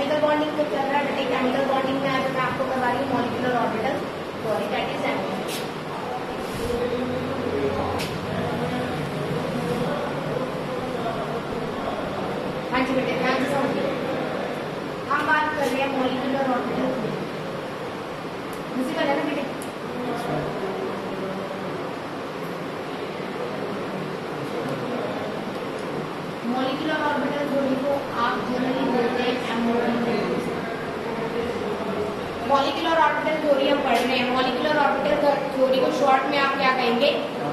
Chemical bonding तो चल रहा है बेटे, केमिकल बॉन्डिंग में आज मैं आपको करवा रही हूँ molecular orbital theory, that is MO. हाँ जी बेटे, ध्यान से समझिए, हम बात कर रहे हैं मॉलिक्यूलर ऑर्बिटल थ्योरी। म्यूजिकल है ना बेटे? मॉलिक्यूलर ऑर्बिटल थ्योरी को आप जनरली बोलते हैं एमओटी। मॉलिक्यूलर ऑर्बिटल थ्योरी हम पढ़ रहे हैं, मॉलिक्यूलर ऑर्बिटल थ्योरी को शॉर्ट में आप क्या कहेंगे?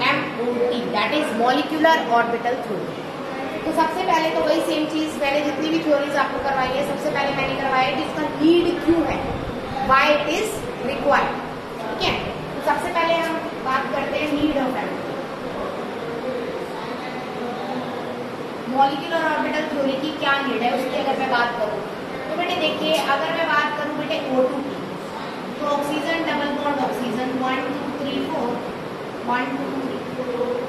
MOT, that is molecular orbital theory. तो सबसे पहले तो वही सेम चीज, मैंने जितनी भी थ्योरीज आपको करवाई है, सबसे पहले मैंने करवाया कि इसका नीड क्यों है, व्हाई इट इज रिक्वायर्ड। ठीक है, तो सबसे पहले हम बात करते हैं need of MOT. Molecular orbital theory की क्या नीड है उसकी अगर मैं बात करूं तो बेटे देखिए, अगर मैं बात करूं बेटे O2 की, तो ऑक्सीजन डबल बॉन्ड ऑक्सीजन 1 2 3 4 1 2 3,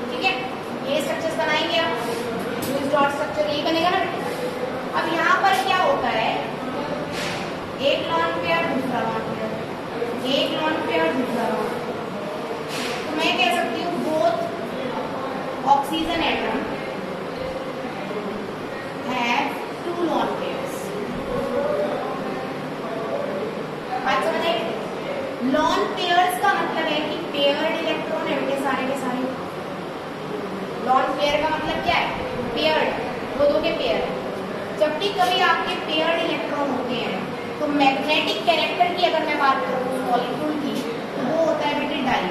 ठीक है, ये स्ट्रक्चर्स बनाएंगे आप, इस डॉट स्ट्रक्चर यही बनेगा ना बेटे। अब यहाँ पर क्या होता है, एक लॉन पेयर दूसरा लॉन पेयर, एक लॉन पेयर दूसरा लॉन, तो मैं कह सकती हूँ both oxygen atom have two lone pairs। बात समझ आई? लॉन पेयर्स का मतलब है कि पेयर्ड इलेक्ट्रॉन है बेटे सारे के सारे। लॉन पेयर का मतलब क्या है? पेयर्ड, दो के पेयर। जब भी कभी आपके पेयर्ड इलेक्ट्रॉन होते हैं तो मैग्नेटिक कैरेक्टर की अगर मैं बात करूं मॉलिक्यूल की, तो वो होता है बेटे डाई।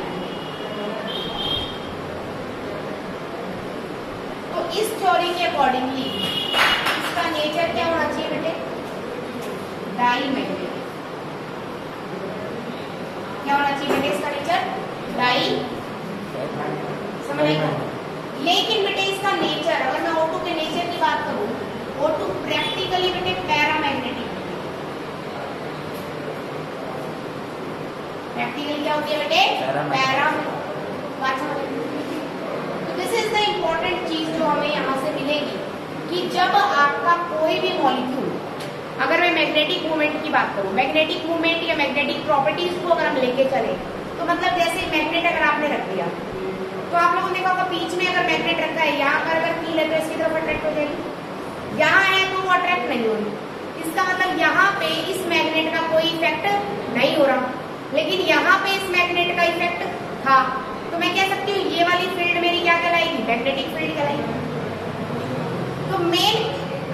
तो इस थ्योरी के अकॉर्डिंगली इसका नेचर क्या होना चाहिए बेटे? Diamagnetic. क्या होना चाहिए बेटे इसका नेचर? डाई, समझ आएगा? लेकिन बेटे इसका नेचर, अगर मैं O2 के नेचर की बात करूं, O2 प्रैक्टिकली बेटे पैरामैग्नेटिक। प्रैक्टिकली क्या होती है बेटे? पैरा। तो दिस इज द इम्पोर्टेंट चीज जो हमें यहाँ से मिलेगी कि जब आपका कोई भी मॉलिक्यूल, अगर मैं मैग्नेटिक मूवमेंट की बात करूं, मैग्नेटिक मूवमेंट या मैग्नेटिक प्रॉपर्टीज को अगर हम लेके चले, तो मतलब जैसे मैग्नेट अगर आपने रख दिया, तो आप लोगों ने देखा होगा बीच में अगर मैग्नेट रखा है, यहाँ पर अगर कील है तो इसकी तरफ अट्रैक्ट हो जाएगी, यहाँ है तो वो अट्रैक्ट नहीं हो रही। इसका मतलब यहाँ पे इस मैग्नेट का कोई इफेक्ट नहीं हो रहा, लेकिन यहाँ पे इस मैग्नेट का इफेक्ट था। तो मैं कह सकती हूँ ये वाली फील्ड मेरी क्या कहलाएगी? मैग्नेटिक फील्ड कहलाएगी। तो मेन,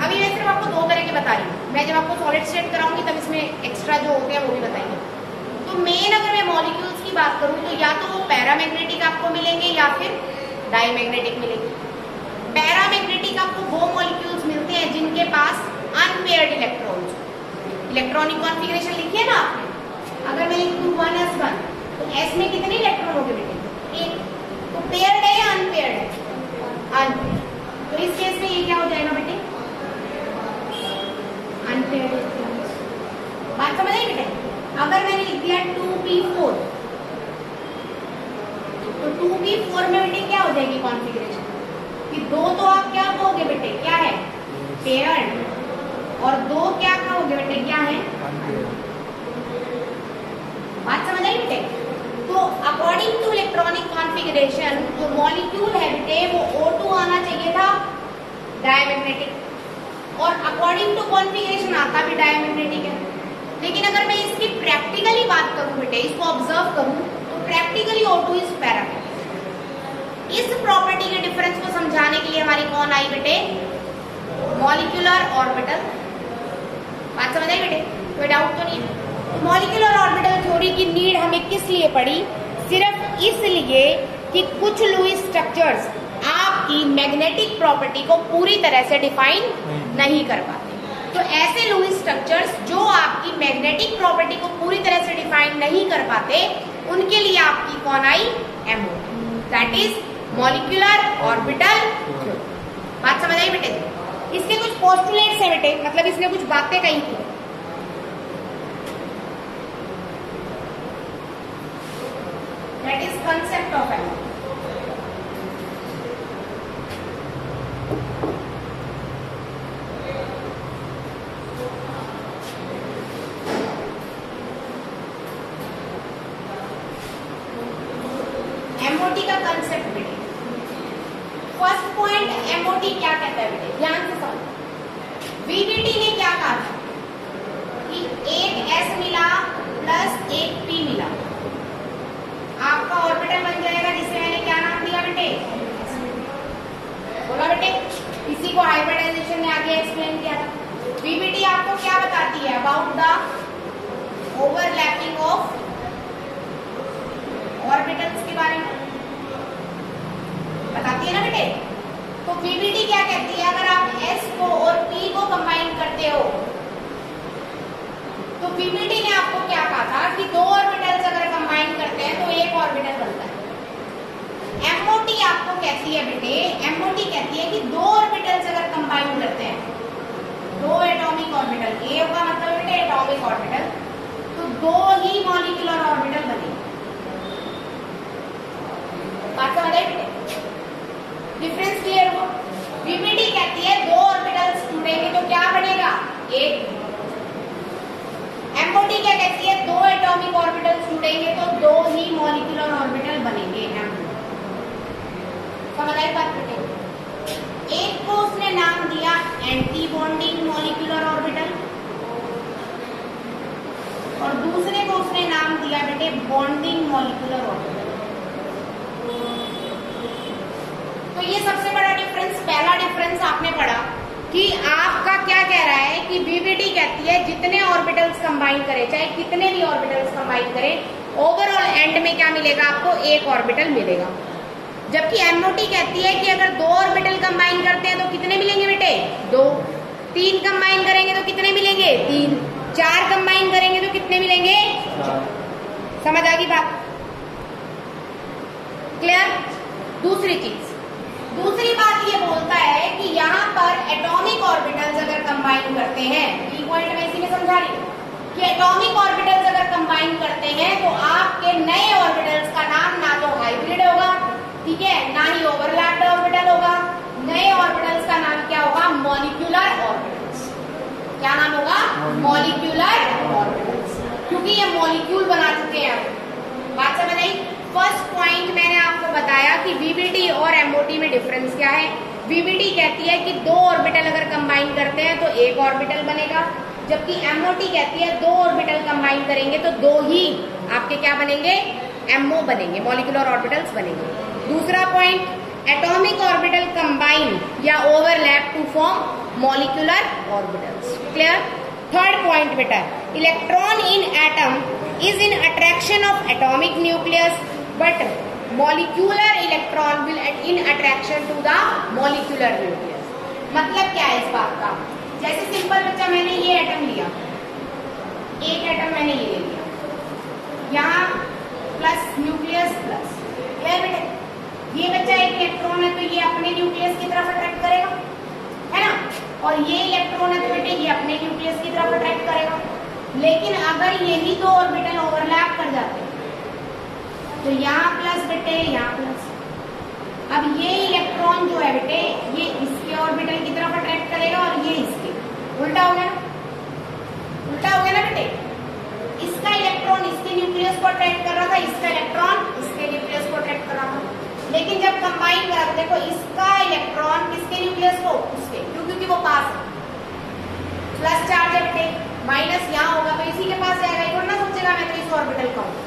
अभी मैं सिर्फ आपको दो तरह के बता रही हूँ, मैं जब आपको सॉलिड स्टेट कराऊंगी तब इसमें एक्स्ट्रा जो होते हैं वो भी बताएंगे। तो मेन अगर मैं मॉलिक्यूल्स की बात करूँ तो या तो वो पैरामैग्नेटिक आपको मिलेंगे या फिर डाईमैग्नेटिक मिलेंगे। पैरामैग्नेटिक आपको वो मॉलिक्यूल्स मिलते हैं जिनके पास अनपेयर्ड इलेक्ट्रॉन्स। इलेक्ट्रॉनिक कॉन्फ़िगरेशन लिखिए ना आपने, अगर मैं लिख दूं 1s1 तो s में कितने इलेक्ट्रॉन होंगे बेटे? एक। तो पेयर्ड है या अनपेयर्ड है? अनपेयर्ड। तो इस केस में ये क्या हो जाएगा बेटे? अनपेयर्ड। बात समझ आई बेटे? अगर मैंने लिख दिया 2p4 तो 2p4 में बेटे क्या हो जाएगी कॉन्फ़िगरेशन? कि दो तो आप क्या कहोगे बेटे? क्या है? पेयर्ड। और दो क्या कहोगे बेटे? क्या है? बात समझ आई बेटे? तो अकॉर्डिंग टू इलेक्ट्रॉनिक कॉन्फ़िगरेशन जो मॉलिक्यूल है बेटे वो O2 आना चाहिए था डायमैग्नेटिक, और अकॉर्डिंग टू कॉन्फ़िगरेशन आता भी डायमैग्नेटिक है। लेकिन अगर मैं इसकी प्रैक्टिकली बात करूं बेटे, इसको ऑब्जर्व करूं, तो प्रैक्टिकली O2 इज पैरामैग्नेटिक। इस प्रॉपर्टी के डिफरेंस को समझाने के लिए हमारी कौन आई बेटे? Molecular orbital. बात समझ आई बेटे? कोई डाउट तो नहीं है? तो मॉलिक्यूलर ऑर्बिटल थ्योरी की नीड हमें किस लिए पड़ी? सिर्फ इसलिए कि कुछ लुईस स्ट्रक्चर्स आपकी मैग्नेटिक प्रॉपर्टी को पूरी तरह से डिफाइन नहीं कर पाते। तो ऐसे लुईस स्ट्रक्चर्स जो आपकी मैग्नेटिक प्रॉपर्टी को पूरी तरह से डिफाइन नहीं कर पाते, उनके लिए आपकी कौन आई? MO, that is molecular orbital theory. बात समझ आई बेटे? इसके कुछ पोस्टुलेट्स है बेटे, मतलब इसने कुछ बातें कही थी। That is concept of MO। MOT क्या कहता है बेटे, ध्यान से समझो। वीबीटी ने क्या कहा था कि एक एस मिला प्लस एक पी मिला, आपका ऑर्बिटल बन जाएगा जिसे मैंने क्या नाम दिया बेटे, बोला बेटे, इसी को हाइब्रिडाइजेशन में आगे एक्सप्लेन किया था। वीबीटी आपको क्या बताती है about the overlapping of orbitals के बारे में बताती है ना बेटे। तो वीबीटी क्या कहती है, अगर आप S को और P को कंबाइन करते हो तो वीबीटी ने आपको क्या कहा था कि दो ऑर्बिटल्स अगर कंबाइन करते हैं तो एक ऑर्बिटल बनता है। एमओटी आपको कहती है बेटे, एमओटी कहती है कि दो ऑर्बिटल्स अगर कंबाइन करते हैं, दो एटॉमिक ऑर्बिटल, ए होगा मतलब बेटे एटॉमिक ऑर्बिटल, तो दो ही मॉलिक्यूलर ऑर्बिटल बनेंगे। बात समझ आई बेटे, डिफरेंस क्लियर हुआ। वीबीटी कहती है दो ऑर्बिटल्स जुड़ेंगे तो क्या बनेगा, एक। एमओटी क्या कहती है, दो एटॉमिक ऑर्बिटल्स जुड़ेंगे तो दो ही मॉलिक्यूलर ऑर्बिटल बनेंगे। समझ आई बात बेटे। एक को उसने नाम दिया एंटी बॉन्डिंग मॉलिक्यूलर ऑर्बिटल और दूसरे को उसने नाम दिया बेटे बॉन्डिंग मॉलिक्यूलर ऑर्बिटल। तो ये सबसे बड़ा डिफरेंस, पहला डिफरेंस आपने पढ़ा कि आपका क्या कह रहा है कि वीबीटी कहती है जितने ऑर्बिटल्स कंबाइन करें, चाहे कितने भी ऑर्बिटल्स कंबाइन करें, ओवरऑल एंड में क्या मिलेगा आपको, एक ऑर्बिटल मिलेगा। जबकि एमओटी कहती है कि अगर दो ऑर्बिटल कंबाइन करते हैं तो कितने मिलेंगे बेटे, दो। तीन कंबाइन करेंगे तो कितने मिलेंगे, तीन। चार कंबाइन करेंगे तो कितने मिलेंगे, समझ आ गई बात, क्लियर। दूसरी बात ये बोलता है कि यहाँ पर एटॉमिक ऑर्बिटल्स अगर कंबाइन करते हैं, ई पॉइंट में इसी में समझा रही हूँ कि एटॉमिक ऑर्बिटल्स अगर कंबाइन करते हैं तो आपके नए ऑर्बिटल्स का नाम ना तो हाइब्रिड होगा, ठीक है, ना ही ओवरलैप्ड ऑर्बिटल होगा। नए ऑर्बिटल्स का नाम क्या होगा, मॉलिक्यूलर ऑर्बिटल्स। क्या नाम होगा, मॉलिक्यूलर ऑर्बिटल्स, क्योंकि ये मॉलिक्यूल बना चुके हैं। बात समझ आई। फर्स्ट पॉइंट मैंने आपको बताया कि वीबीटी और एमओटी में डिफरेंस क्या है। वीबीटी कहती है कि दो ऑर्बिटल अगर कंबाइन करते हैं तो एक ऑर्बिटल बनेगा, जबकि एमओटी कहती है दो ऑर्बिटल कंबाइन करेंगे तो दो ही आपके क्या बनेंगे, एमओ बनेंगे, मॉलिक्यूलर ऑर्बिटल्स बनेंगे। दूसरा पॉइंट, एटॉमिक ऑर्बिटल कंबाइन या overlap to form molecular orbitals, clear. Third point बेटा, electron in atom is in attraction of atomic nucleus but molecular electron will in attraction to the molecular nucleus. मतलब क्या है इस बात का, जैसे simple बच्चा मैंने ये एटम लिया, एक एटम मैंने ये ले लिया, यहाँ प्लस न्यूक्लियस प्लस, क्लियर बेटे। ये बच्चा एक इलेक्ट्रॉन है तो ये अपने न्यूक्लियस की तरफ अट्रैक्ट करेगा, है ना, और ये इलेक्ट्रॉन है तो बेटे ये अपने न्यूक्लियस की तरफ अट्रैक्ट करेगा। लेकिन अगर यही दो ऑर्बिटल ओवरलैप कर जाते हैं तो यहाँ प्लस बेटे यहाँ प्लस, अब ये इलेक्ट्रॉन जो है बेटे ये इसके ऑर्बिटल की तरफ अट्रैक्ट करेगा और ये इसके, उल्टा हो गया, उल्टा हो गया ना बेटे। इसका इलेक्ट्रॉन इसके न्यूक्लियस को अट्रैक्ट कर रहा था, इसका इलेक्ट्रॉन इसके न्यूक्लियस को अट्रैक्ट कर रहा था, लेकिन जब कंबाइन करा देखो इसका इलेक्ट्रॉन किसके न्यूक्लियस को, उसके, क्योंकि वो पास है, प्लस चार्ज है बेटे, माइनस यहाँ होगा तो इसी के पास जाएगा, ये ना सोचेगा मैं तो इस ऑर्बिटल का हूँ।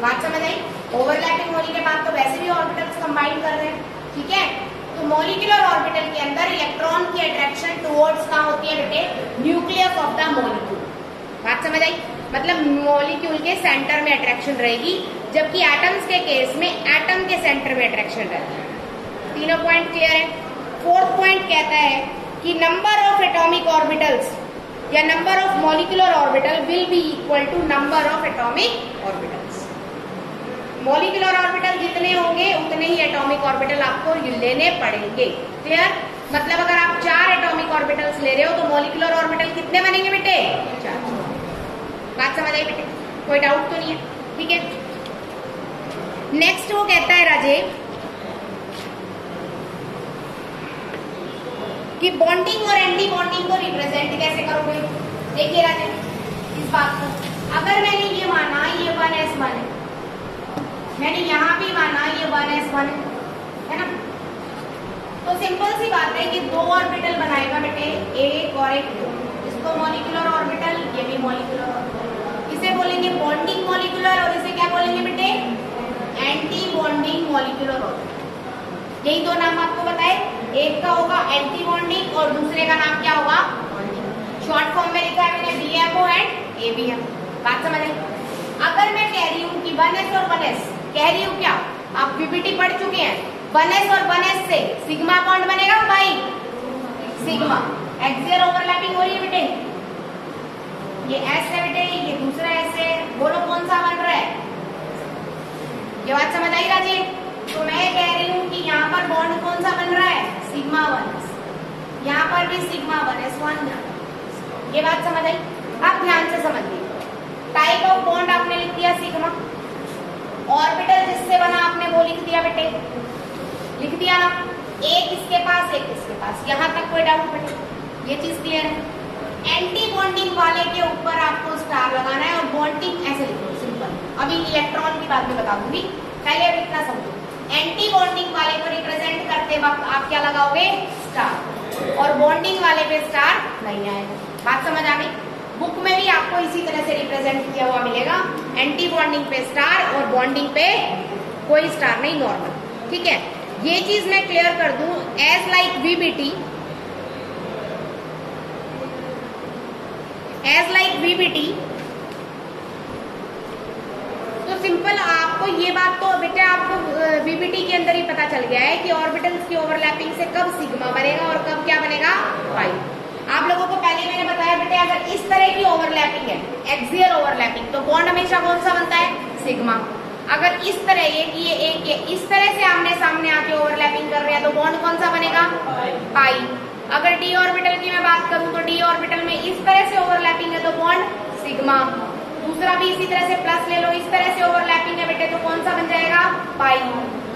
बात समझ आई। ओवरलैपिंग होने के बाद तो वैसे भी ऑर्बिटल्स कंबाइन कर रहे हैं, ठीक है। तो मॉलिक्यूलर ऑर्बिटल के अंदर इलेक्ट्रॉन की अट्रैक्शन टुवर्ड्स कहाँ होती है बेटे, न्यूक्लियस ऑफ द मॉलिक्यूल। बात समझ आई, मतलब मॉलिक्यूल के सेंटर में अट्रैक्शन रहेगी, जबकि एटम्स के केस में एटम के सेंटर में अट्रैक्शन रहती है। तीनों पॉइंट क्लियर है। फोर्थ पॉइंट कहता है कि नंबर ऑफ एटॉमिक ऑर्बिटल्स या number of molecular orbital will be equal to number of atomic orbitals. Molecular orbital जितने होंगे उतने ही एटॉमिक ऑर्बिटल आपको लेने पड़ेंगे, क्लियर। मतलब अगर आप 4 एटॉमिक ऑर्बिटल्स ले रहे हो तो मॉलिक्यूलर ऑर्बिटल कितने बनेंगे बेटे, 4। बात समझ आई बेटे, कोई डाउट तो नहीं है, ठीक है। नेक्स्ट वो कहता है राजे कि बॉन्डिंग और एंटी बॉन्डिंग को रिप्रेजेंट कैसे करोगे। देखिए राजे इस बात को, अगर मैंने ये माना ये 1s1 है, मैंने यहाँ भी माना ये 1s1 है ना, तो सिंपल सी बात है कि दो ऑर्बिटल बनाएगा बेटे, एक और एक दो, इसको मॉलिक्यूलर ऑर्बिटल, ये भी मॉलिक्यूलर ऑर्बिटल, इसे बोलेंगे बॉन्डिंग मॉलिक्यूलर और इसे क्या बोलेंगे बेटे, एंटी बॉन्डिंग मॉलिक्यूलर ऑर्बिटल। यही दो नाम आपको बताए, एक का होगा एंटी बॉन्डिंग और दूसरे का नाम क्या होगा, शॉर्ट फॉर्म में लिखा है मैंने BMO एंड ABM। बात समझ आई? अगर मैं कह रही हूँ कि 1s और 1s, कह रही हूँ क्या, आप PPT पढ़ चुके हैं, 1s और 1s से सिग्मा बॉन्ड बनेगा पाई सिग्मा, एक्सियल ओवरलैपिंग हो रही है बेटे, ये S है बेटे, ये दूसरा S है, बोलो कौन सा बन रहा है, ये बात समझ आई राजे? तो मैं कह रही हूँ कि यहाँ पर बॉन्ड कौन सा बन रहा है, सिग्मा 1s, यहाँ पर भी सिग्मा 1s1, ये बात समझ आई? आप ध्यान से समझिए, टाइप ऑफ बॉन्ड आपने लिख दिया सिग्मा, ऑर्बिटल जिससे बना आपने वो लिख दिया बेटे, लिख दिया ना, एक इसके पास एक इसके पास, यहाँ तक कोई डाउट बेटे, ये चीज क्लियर है? एंटी बॉन्डिंग वाले के ऊपर आपको स्टार लगाना है और बॉन्डिंग ऐसे लिखो सिंपल, अभी इलेक्ट्रॉन की बात में बता दूंगी, पहले अब इतना समझो, एंटी बॉन्डिंग वाले को रिप्रेजेंट करते वक्त आप क्या लगाओगे, स्टार, और बॉन्डिंग वाले पे स्टार नहीं आएगा। बात समझ आ गई? बुक में भी आपको इसी तरह से रिप्रेजेंट किया हुआ मिलेगा, एंटी बॉन्डिंग पे स्टार और बॉन्डिंग पे कोई स्टार नहीं, नॉर्मल। ठीक है, ये चीज मैं क्लियर कर दूं, एज लाइक VBT, तो सिंपल आपको ये बात तो बेटा आपको VBT के अंदर ही पता चल गया है कि ऑर्बिटल्स की ओवरलैपिंग से कब सिग्मा बनेगा और कब क्या बनेगा, पाई। आप लोगों को पहले मैंने बताया बेटे, अगर इस तरह की ओवरलैपिंग है, एक्सियल ओवरलैपिंग, तो बॉन्ड हमेशा कौन सा बनता है, सिग्मा। अगर इस तरह ये इस तरह से आमने सामने आके ओवरलैपिंग कर रहे हैं तो बॉन्ड कौन सा बनेगा, पाई। अगर d ऑर्बिटल की मैं बात करूं तो d ऑर्बिटल में इस तरह से ओवरलैपिंग है तो बॉन्ड सिग्मा, दूसरा भी इसी तरह से प्लस ले लो, इस तरह से ओवरलैपिंग है बेटे तो कौन सा बन जाएगा, पाई।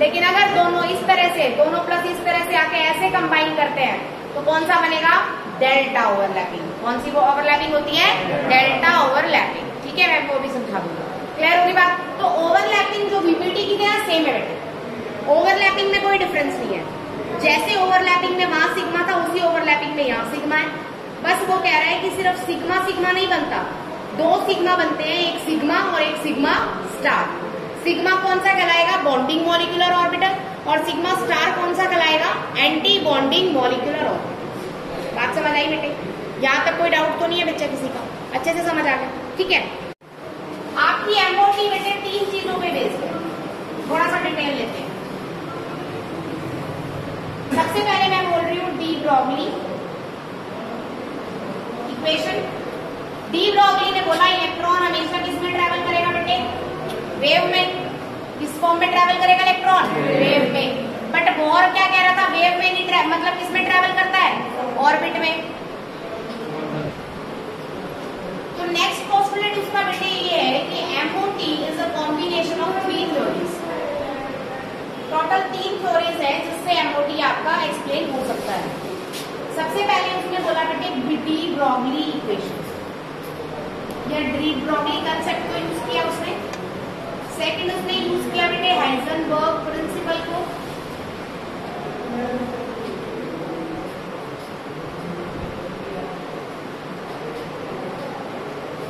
लेकिन अगर दोनों इस तरह से, दोनों प्लस इस तरह से आके ऐसे कंबाइन करते हैं तो कौन सा बनेगा, डेल्टा ओवरलैपिंग। कौन सी वो ओवरलैपिंग होती है, डेल्टा ओवरलैपिंग। ठीक है, मैं वो भी समझा दूंगा, क्लियर होगी बात? तो ओवरलैपिंग जो VBT की तरह सेम है बेटे, ओवरलैपिंग में कोई डिफरेंस नहीं है, जैसे ओवरलैपिंग में वहां सिग्मा था उसी ओवरलैपिंग में यहाँ सिग्मा है। बस वो कह रहा है कि सिर्फ सिग्मा सिग्मा नहीं बनता, दो सिग्मा बनते हैं, एक सिग्मा और एक सिग्मा स्टार। सिग्मा कौन सा कहलाएगा, बॉन्डिंग मॉलिक्यूलर ऑर्बिटल, और सिग्मा स्टार कौन सा कहलाएगा, एंटी बॉन्डिंग मॉलिक्यूलर ऑर्बिटल। बात समझ आई बेटे? यहाँ तक कोई डाउट तो नहीं है बच्चा किसी का, अच्छे से समझ आ गया? ठीक है, आपकी MOT बेटे 3 चीजों पे बेस्ड है, थोड़ा सा डिटेल लेते हैं। सबसे पहले मैं बोल रही हूँ de Broglie equation. De Broglie ने बोला इलेक्ट्रॉन हमेशा किस में ट्रेवल करेगा बेटे, वेव में। किस फॉर्म में ट्रेवल करेगा इलेक्ट्रॉन, वेव में। बट बोर क्या कह रहा था, वेव में नहीं मतलब किस में ट्रेवल करता है, ऑर्बिट में। तो नेक्स्ट पोस्टुलेट उसका बेटे ये है कि MOT is a combination of 3 theories. Total 3 theories है जिससे MOT आपका एक्सप्लेन हो सकता है। सबसे पहले उसने बोला बेटे डी ब्रॉगली इक्वेशन, या डी ब्रॉगली कंसेप्ट को यूज किया उसने। सेकंड उसने यूज किया बेटे हाइजेनबर्ग प्रिंसिपल को,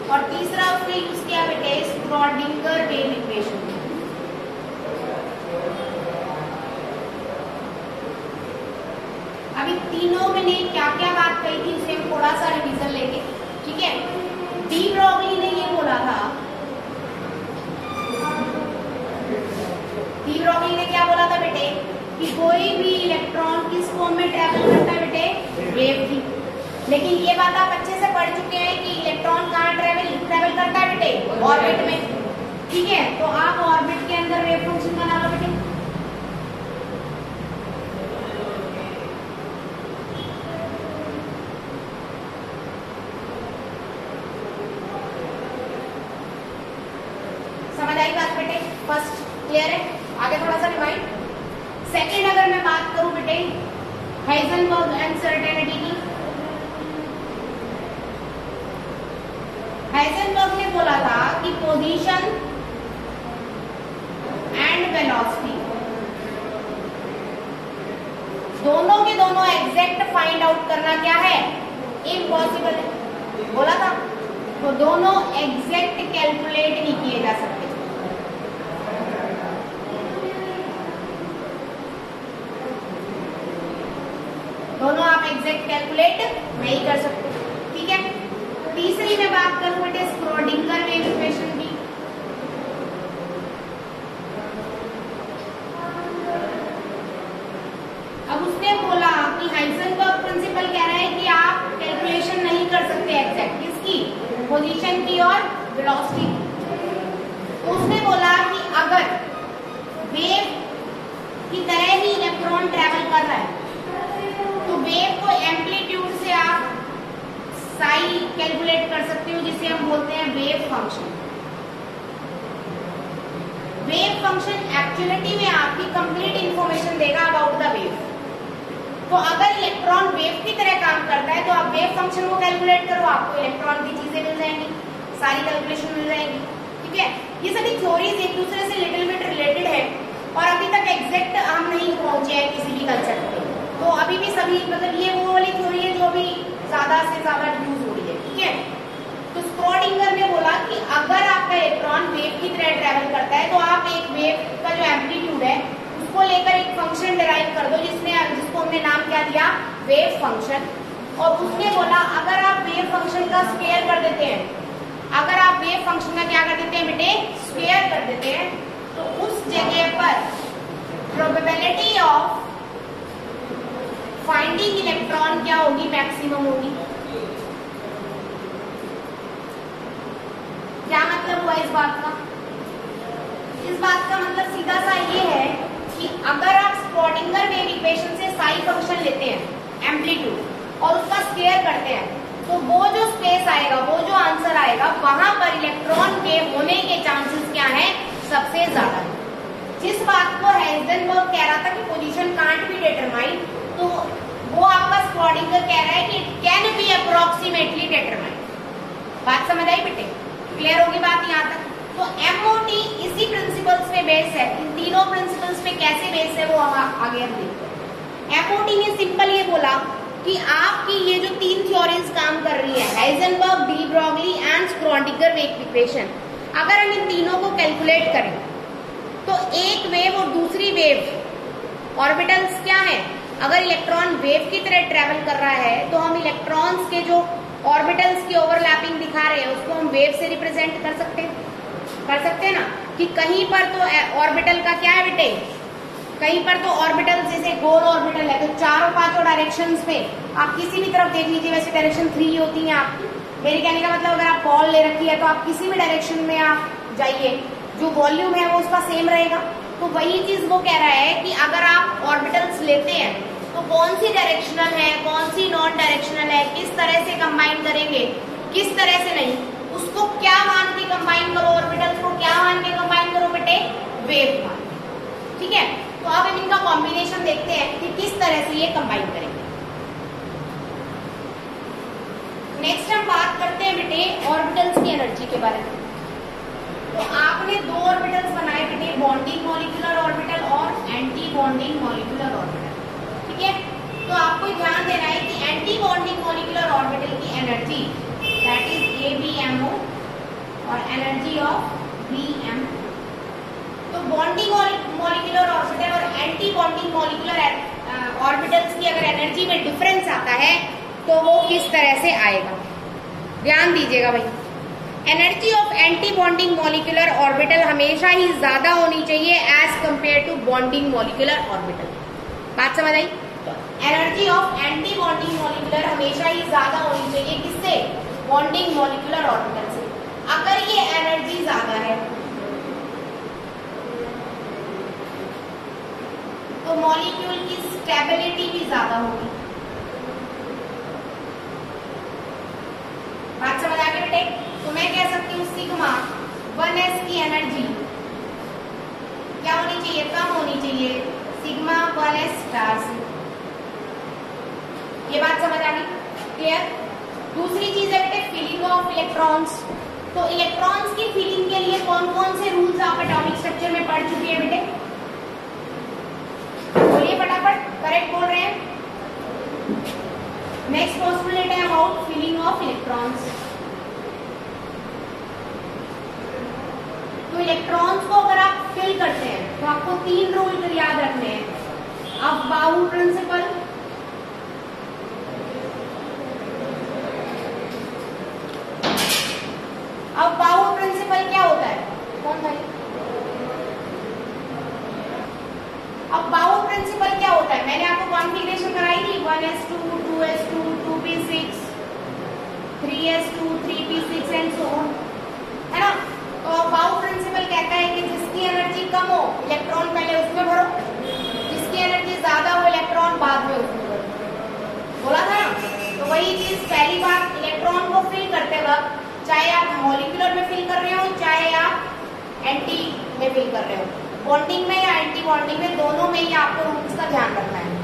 और तीसरा उसने यूज किया बेटे स्क्रॉडिंगर वेव इक्वेशन। अभी तीनों में ने क्या क्या बात कही थी उसे हम थोड़ा सा रिवीजन लेंगे। ठीक है, डी ब्रॉगली ने ये बोला था, डी ब्रॉगली ने क्या बोला था बेटे कि कोई भी इलेक्ट्रॉन किस फॉर्म में ट्रेवल करता है बेटे, वेव की। लेकिन ये बात आप अच्छे से पढ़ चुके हैं कि इलेक्ट्रॉन कहाँ ट्रेवल करता है बेटे, ऑर्बिट में। ठीक है, तो आप ऑर्बिट के अंदर वेव फंक्शन बना लो बेटे। समझ आई बात बेटे? फर्स्ट क्लियर है, आगे थोड़ा सा रिवाइंड। सेकंड अगर मैं बात करूं बेटे हाइजेनबर्ग अनसर्टेनिटी की, हाइजेनबर्ग ने बोला था कि पोजीशन एंड वेलोसिटी दोनों के दोनों एग्जैक्ट फाइंड आउट करना क्या है, इम्पॉसिबल है, बोला था। तो दोनों एग्जैक्ट कैलकुलेट नहीं किए जा सकते। दोनों आप एग्जैक्ट कैलकुलेट नहीं कर सकते, ठीक है। तीसरी मैं बात करूं बेटे स्क्रोडिंगर वेव इक्वेशन की। अब उसने बोला कि हाइजेनबर्ग प्रिंसिपल कह रहा है कि आप कैलकुलेशन नहीं कर सकते एग्जैक्ट, किसकी, पोजीशन की और वेलोसिटी। तो उसने बोला कि अगर वेव की तरह ही इलेक्ट्रॉन ट्रेवल कर रहा है तो वेव को एम्पलीट्यूड से आप साई कैलकुलेट कर सकते हो, जिसे हम बोलते हैं wave function. Wave function actuality में आपकी कंप्लीट इंफॉर्मेशन देगा अबाउट द वेव। तो अगर इलेक्ट्रॉन वेव की तरह काम करता है तो आप वेव फंक्शन को कैलकुलेट करो, आपको इलेक्ट्रॉन की चीजें मिल जाएंगी, सारी कैलकुलेशन मिल जाएगी, ठीक है। ये सभी थ्योरीज एक दूसरे से लिटिल बिट रिलेटेड है और अभी तक एग्जैक्ट हम नहीं पहुंचे हैं किसी भी कंसेप्ट पे। तो अभी भी सभी मतलब ये वो वाली थ्योरी है जो अभी ज्यादा से ज्यादा यूज हो रही है, ठीक है। तो स्क्रोडिंगर ने बोला कि अगर आपका इलेक्ट्रॉन वेव की तरह ट्रेवल करता है तो आप एक वेव का जो एम्पलीट्यूड है उसको लेकर एक फंक्शन डिराइव कर दो, जिसको हमने नाम क्या दिया, वेव फंक्शन। और उसने बोला अगर आप वेव फंक्शन का स्क्वायर कर देते हैं, अगर आप वेव फंक्शन का क्या कर देते हैं बेटे, स्क्वायर कर देते हैं, तो उस जगह पर प्रोबेबिलिटी ऑफ फाइंडिंग इलेक्ट्रॉन क्या होगी, मैक्सिमम होगी। क्या मतलब हुआ इस बात का? इस बात का मतलब सीधा सा ये है कि अगर आप स्क्रोडिंगर वेव इक्वेशन से साई फंक्शन लेते हैं एम्पलीट्यूड और उसका स्क्वायर करते हैं तो वो जो स्पेस आएगा, वो जो आंसर आएगा, वहां पर इलेक्ट्रॉन वेव होने के चांसेस क्या हैं, सबसे ज्यादा है। जिस बात को हाइजेनबर्ग कह रहा था कि पोजीशन कांट बी डिटरमाइन, तो वो आपका स्क्रोडिंगर कह रहा है कि it can be approximately determine. बात समझ आई बेटे? क्लियर होगी बात यहाँ तक? तो एमओटी इसी प्रिंसिपल्स पे बेस है। इन तीनों प्रिंसिपल्स पे कैसे बेस है वो हम आगे हम देखते हैं। एमओटी ने सिंपल ये बोला कि आपकी ये जो तीन थ्योरीज काम कर रही है, Heisenberg, de Broglie and Schrödinger wave equation, अगर हम इन तीनों को कैलकुलेट करें तो एक वेव और दूसरी वेव ऑर्बिटल्स क्या है, अगर इलेक्ट्रॉन वेव की तरह ट्रेवल कर रहा है तो हम इलेक्ट्रॉन्स के जो ऑर्बिटल्स की ओवरलैपिंग दिखा रहे हैं उसको हम वेव से रिप्रेजेंट कर सकते हैं ना, कि कहीं पर तो ऑर्बिटल का क्या है बेटे, कहीं पर तो ऑर्बिटल जैसे गोल ऑर्बिटल है तो चारों पांचों डायरेक्शंस पे आप किसी भी तरफ देख लीजिए, वैसे डायरेक्शन 3 होती है आपकी। मेरे कहने का मतलब अगर आप बॉल ले रखी है तो आप किसी भी डायरेक्शन में आप जाइए, जो वॉल्यूम है वो उसका सेम रहेगा। तो वही चीज वो कह रहा है कि अगर आप ऑर्बिटल्स लेते हैं तो कौन सी डायरेक्शनल है, कौन सी नॉन डायरेक्शनल है, किस तरह से कंबाइन करेंगे, किस तरह से नहीं, उसको क्या मान के कंबाइन करो, ऑर्बिटल्स को क्या मान के कंबाइन करो बेटे, वेव मान के, ठीक है। तो अब हम इनका कॉम्बिनेशन देखते हैं कि किस तरह से ये कंबाइन करेंगे। नेक्स्ट हम बात करते हैं बेटे ऑर्बिटल्स की एनर्जी के बारे में। तो आपने दो ऑर्बिटल्स बनाए बेटे, बॉन्डिंग मॉलिक्यूलर ऑर्बिटल और एंटी बॉन्डिंग मॉलिक्यूलर ऑर्बिटल, ठीक है। तो आपको ध्यान देना है कि एंटी बॉन्डिंग मॉलिक्यूलर ऑर्बिटल की एनर्जी दैट इज ABMO और एनर्जी ऑफ BM। तो बॉन्डिंग मॉलिक्यूलर ऑर्बिटल और एंटी बॉन्डिंग मॉलिक्यूलर ऑर्बिटल्स की अगर एनर्जी में डिफरेंस आता है तो वो किस तरह से आएगा, ध्यान दीजिएगा भाई। Energy of anti bonding molecular orbital हमेशा ही ज्यादा होनी चाहिए as compare to bonding molecular orbital. बात समझ आई? तो energy of anti bonding molecular हमेशा ही ज्यादा होनी चाहिए किससे, बॉन्डिंग मॉलिक्यूलर ऑर्बिटल से। अगर ये एनर्जी ज्यादा है तो मॉलिक्यूल की स्टेबिलिटी भी ज्यादा होगी। बात समझ आ गई बेटे? तो मैं कह सकती हूँ सिग्मा 1s की एनर्जी क्या होनी चाहिए, कम होनी चाहिए सिग्मा 1s स्टार से। ये बात समझ आ गई? क्लियर? दूसरी चीज है बेटे फिलिंग ऑफ इलेक्ट्रॉन्स। तो इलेक्ट्रॉन्स की फिलिंग के लिए कौन कौन से रूल्स आप एटॉमिक स्ट्रक्चर में पढ़ चुके हैं बेटे? बोलिए फटाफट, करेक्ट बोल रहे हैं। नेक्स्ट पोस्टुलेट है अबाउट फिलिंग ऑफ इलेक्ट्रॉन्स। तो इलेक्ट्रॉन्स को अगर आप फिल करते हैं तो आपको 3 रूल याद रखने हैं। अब बाउ प्रिंसिपल, अब बाउ प्रिंसिपल क्या होता है, कौन था? अब बाउ प्रिंसिपल क्या होता है, मैंने आपको कॉन्फ़िगरेशन कराई थी 1s2 2s2 2p6 3s2 3p6 and so on, है ना। तो बाउ प्रिंसिपल कहता है कि जिसकी एनर्जी कम हो इलेक्ट्रॉन पहले उसमें भरो, जिसकी एनर्जी ज्यादा हो इलेक्ट्रॉन बाद में उसमें भरो, बोला था ना। तो वही चीज पहली बात, इलेक्ट्रॉन को फिल करते वक्त चाहे आप मॉलिक्यूलर में फिल कर रहे हो चाहे आप एंटी में फिल कर रहे हो, बॉन्डिंग में या एंटी बॉन्डिंग में, दोनों में ही आपको रूल्स का ध्यान रखना है।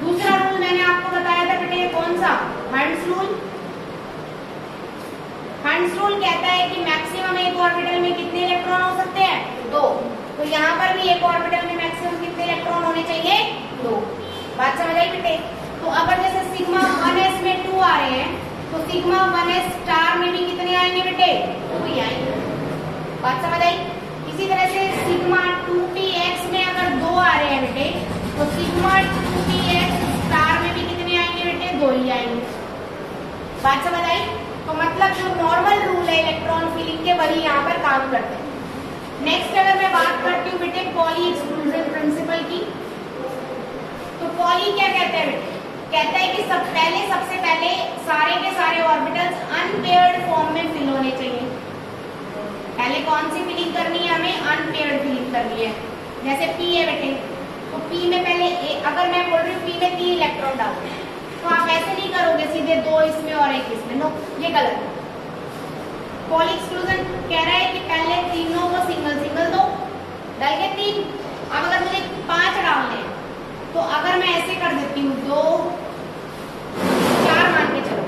दूसरा रूल मैंने आपको बताया था बेटे, कौन सा? Hund's rule. हंड्स रूल कहता है कि मैक्सिमम एक ऑर्बिटल में कितने इलेक्ट्रॉन हो सकते हैं? 2। तो यहाँ पर भी एक ऑर्बिटल में मैक्सिमम कितने इलेक्ट्रॉन होने चाहिए? 2। बात समझ आई बेटे? तो अगर जैसे सिग्मा 1s में 2 आ रहे हैं तो सिग्मा 1s स्टार में भी कितने आएंगे बेटे? 2 ही आएंगे। बात समझ आई? इसी तरह से सिग्मा 2px में अगर 2 आ रहे हैं बेटे तो सिग्मा 2px स्टार में भी कितने आएंगे बेटे? 2 ही आएंगे। बात समझ आई? तो मतलब जो नॉर्मल रूल है इलेक्ट्रॉन फिलिंग के वही यहाँ पर काम करते हैं। नेक्स्ट अगर मैं बात करती हूँ बेटे पॉली एक्सक्लूजन प्रिंसिपल की, तो पॉली क्या कहते हैं बेटे? कहता है कि सबसे पहले सारे के सारे ऑर्बिटल्स अनपेयर्ड फॉर्म में फिल होने चाहिए। पहले कौन सी फिलिंग करनी है? हमें अनपेयर्ड फिलिंग करनी है। जैसे P है बेटे, तो P में पहले अगर मैं बोल रही हूँ P में 3 इलेक्ट्रॉन डालते हैं तो आप ऐसे नहीं करोगे सीधे 2 इसमें और 1 इसमें, नो, ये गलत है। पॉली एक्सक्लूजन कह रहा है कि पहले तीनों को सिंगल सिंगल दो, डाल के 3। अब अगर मुझे 5 डालने हैं तो अगर मैं ऐसे कर देती हूँ 2 4 मान के चलो,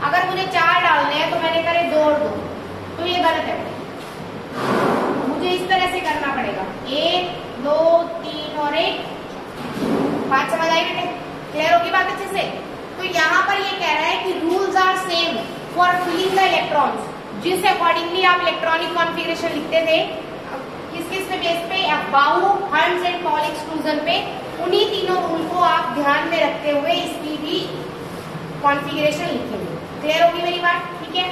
अगर मुझे 4 डालने हैं तो मैंने करे 2 और 2, तो ये गलत है। मुझे इस तरह से करना पड़ेगा 1 2 3 और 1। बात समझ आई बेटे? क्लियर होगी बात अच्छे से? तो यहाँ पर ये कह रहा है कि rules are same for filling the electrons, जिस अकॉर्डिंगली आप इलेक्ट्रॉनिक कॉन्फ़िगरेशन लिखते थे किस पे बेस पे? बाउ, हंड्स एंड पॉली एक्सक्लूजन पे। उन्हीं तीनों रूल को आप ध्यान में रखते हुए इसकी भी कॉन्फ़िगरेशन लिखेंगे। क्लियर होगी मेरी बात? ठीक है।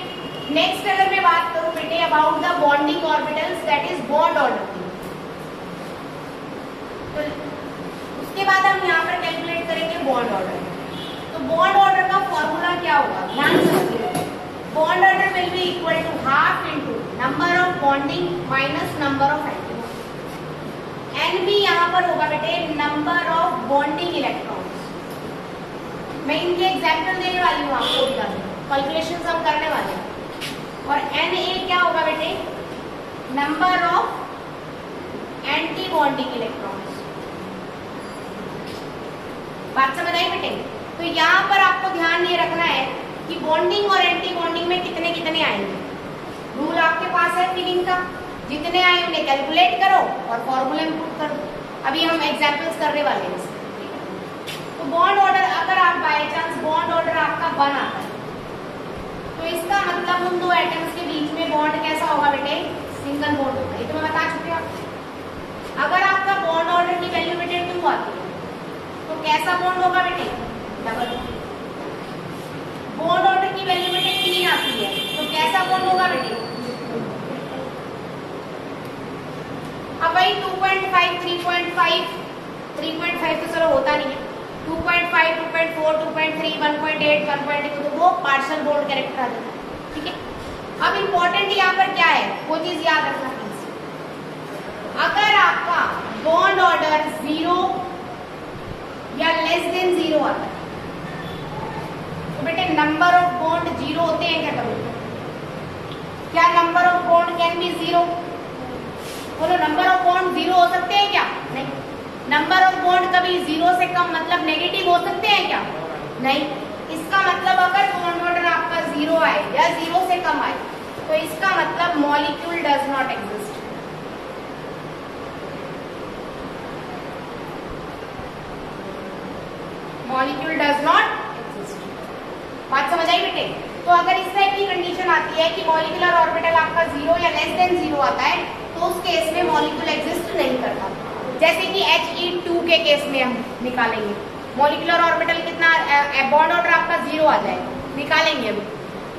नेक्स्ट अगर मैं बात करूं बेटे about the bonding orbitals, that is bond order की, तो उसके बाद हम यहाँ पर कैलकुलेट करेंगे बॉन्ड ऑर्डर। तो बॉन्ड ऑर्डर का फॉर्मूला क्या होगा? ध्यान से समझिए। Bond order will be equal to half into number of bonding minus number of atom. N भी यहाँ पर होगा बेटे नंबर ऑफ बॉन्डिंग इलेक्ट्रॉन्स। मैं इनके एग्जाम्पल देने वाली हूँ आपको, कैलकुलेशन हम करने वाले हैं। और एन ए क्या होगा बेटे? Number of anti bonding electrons. बात समझ आई बेटे? तो यहाँ पर आपको ध्यान ये रखना है कि बॉन्डिंग और एंटी बॉन्डिंग में कितने कितने आएंगे। रूल आपके पास है फिलिंग का, जितने आए उन्हें कैलकुलेट करो और फॉर्मूला में पुट करो। अभी हम एग्जांपल्स करने वाले हैं। तो बॉन्ड ऑर्डर अगर आप बाय चांस बॉन्ड ऑर्डर आपका 1 आता है तो इसका मतलब उन 2 एटम्स के बीच में बॉन्ड कैसा होगा बेटे? सिंगल बॉन्ड होगा। ये तो मैं बता चुकी हूँ। अगर आपका बॉन्ड ऑर्डर की वैल्यू बेटे 2 आती है तो कैसा बॉन्ड होगा बेटे? Double bond. बॉन्ड ऑर्डर की वैल्यू बेटे 3 आती है तो कैसा बॉन्ड होगा बेटे? अब भाई 2.5 3.5 तो चलो होता नहीं है, 2.5 2.4 2.3 1.8 1.2 तो वो पार्शियल बॉन्ड कैरेक्टर आ जाता है। ठीक है। अब इम्पोर्टेंट यहाँ पर क्या है वो चीज याद रखना प्लीज। अगर आपका बॉन्ड ऑर्डर 0 या लेस देन 0 आता है तो बेटे नंबर ऑफ बॉन्ड 0 होते हैं क्या कभी? क्या number of bond can be 0? बोलो, नंबर ऑफ बॉन्ड 0 हो सकते हैं क्या? नहीं। नंबर ऑफ बॉन्ड कभी 0 से कम मतलब नेगेटिव हो सकते हैं क्या? नहीं। इसका मतलब अगर बॉन्ड ऑर्डर आपका 0 आए या 0 से कम आए तो इसका मतलब मॉलिक्यूल डज नॉट एग्जिस्ट। अगर इस टाइप की कंडीशन आती है कि मॉलिक्यूलर ऑर्बिटल आपका 0 या लेस देन 0 आता है तो उस केस में मॉलिक्यूल एग्जिस्ट नहीं करता। जैसे कि He2 के केस में हम निकालेंगे मॉलिक्यूलर ऑर्बिटल कितना, बॉन्ड ऑर्डर आपका 0 आ जाए, निकालेंगे अभी,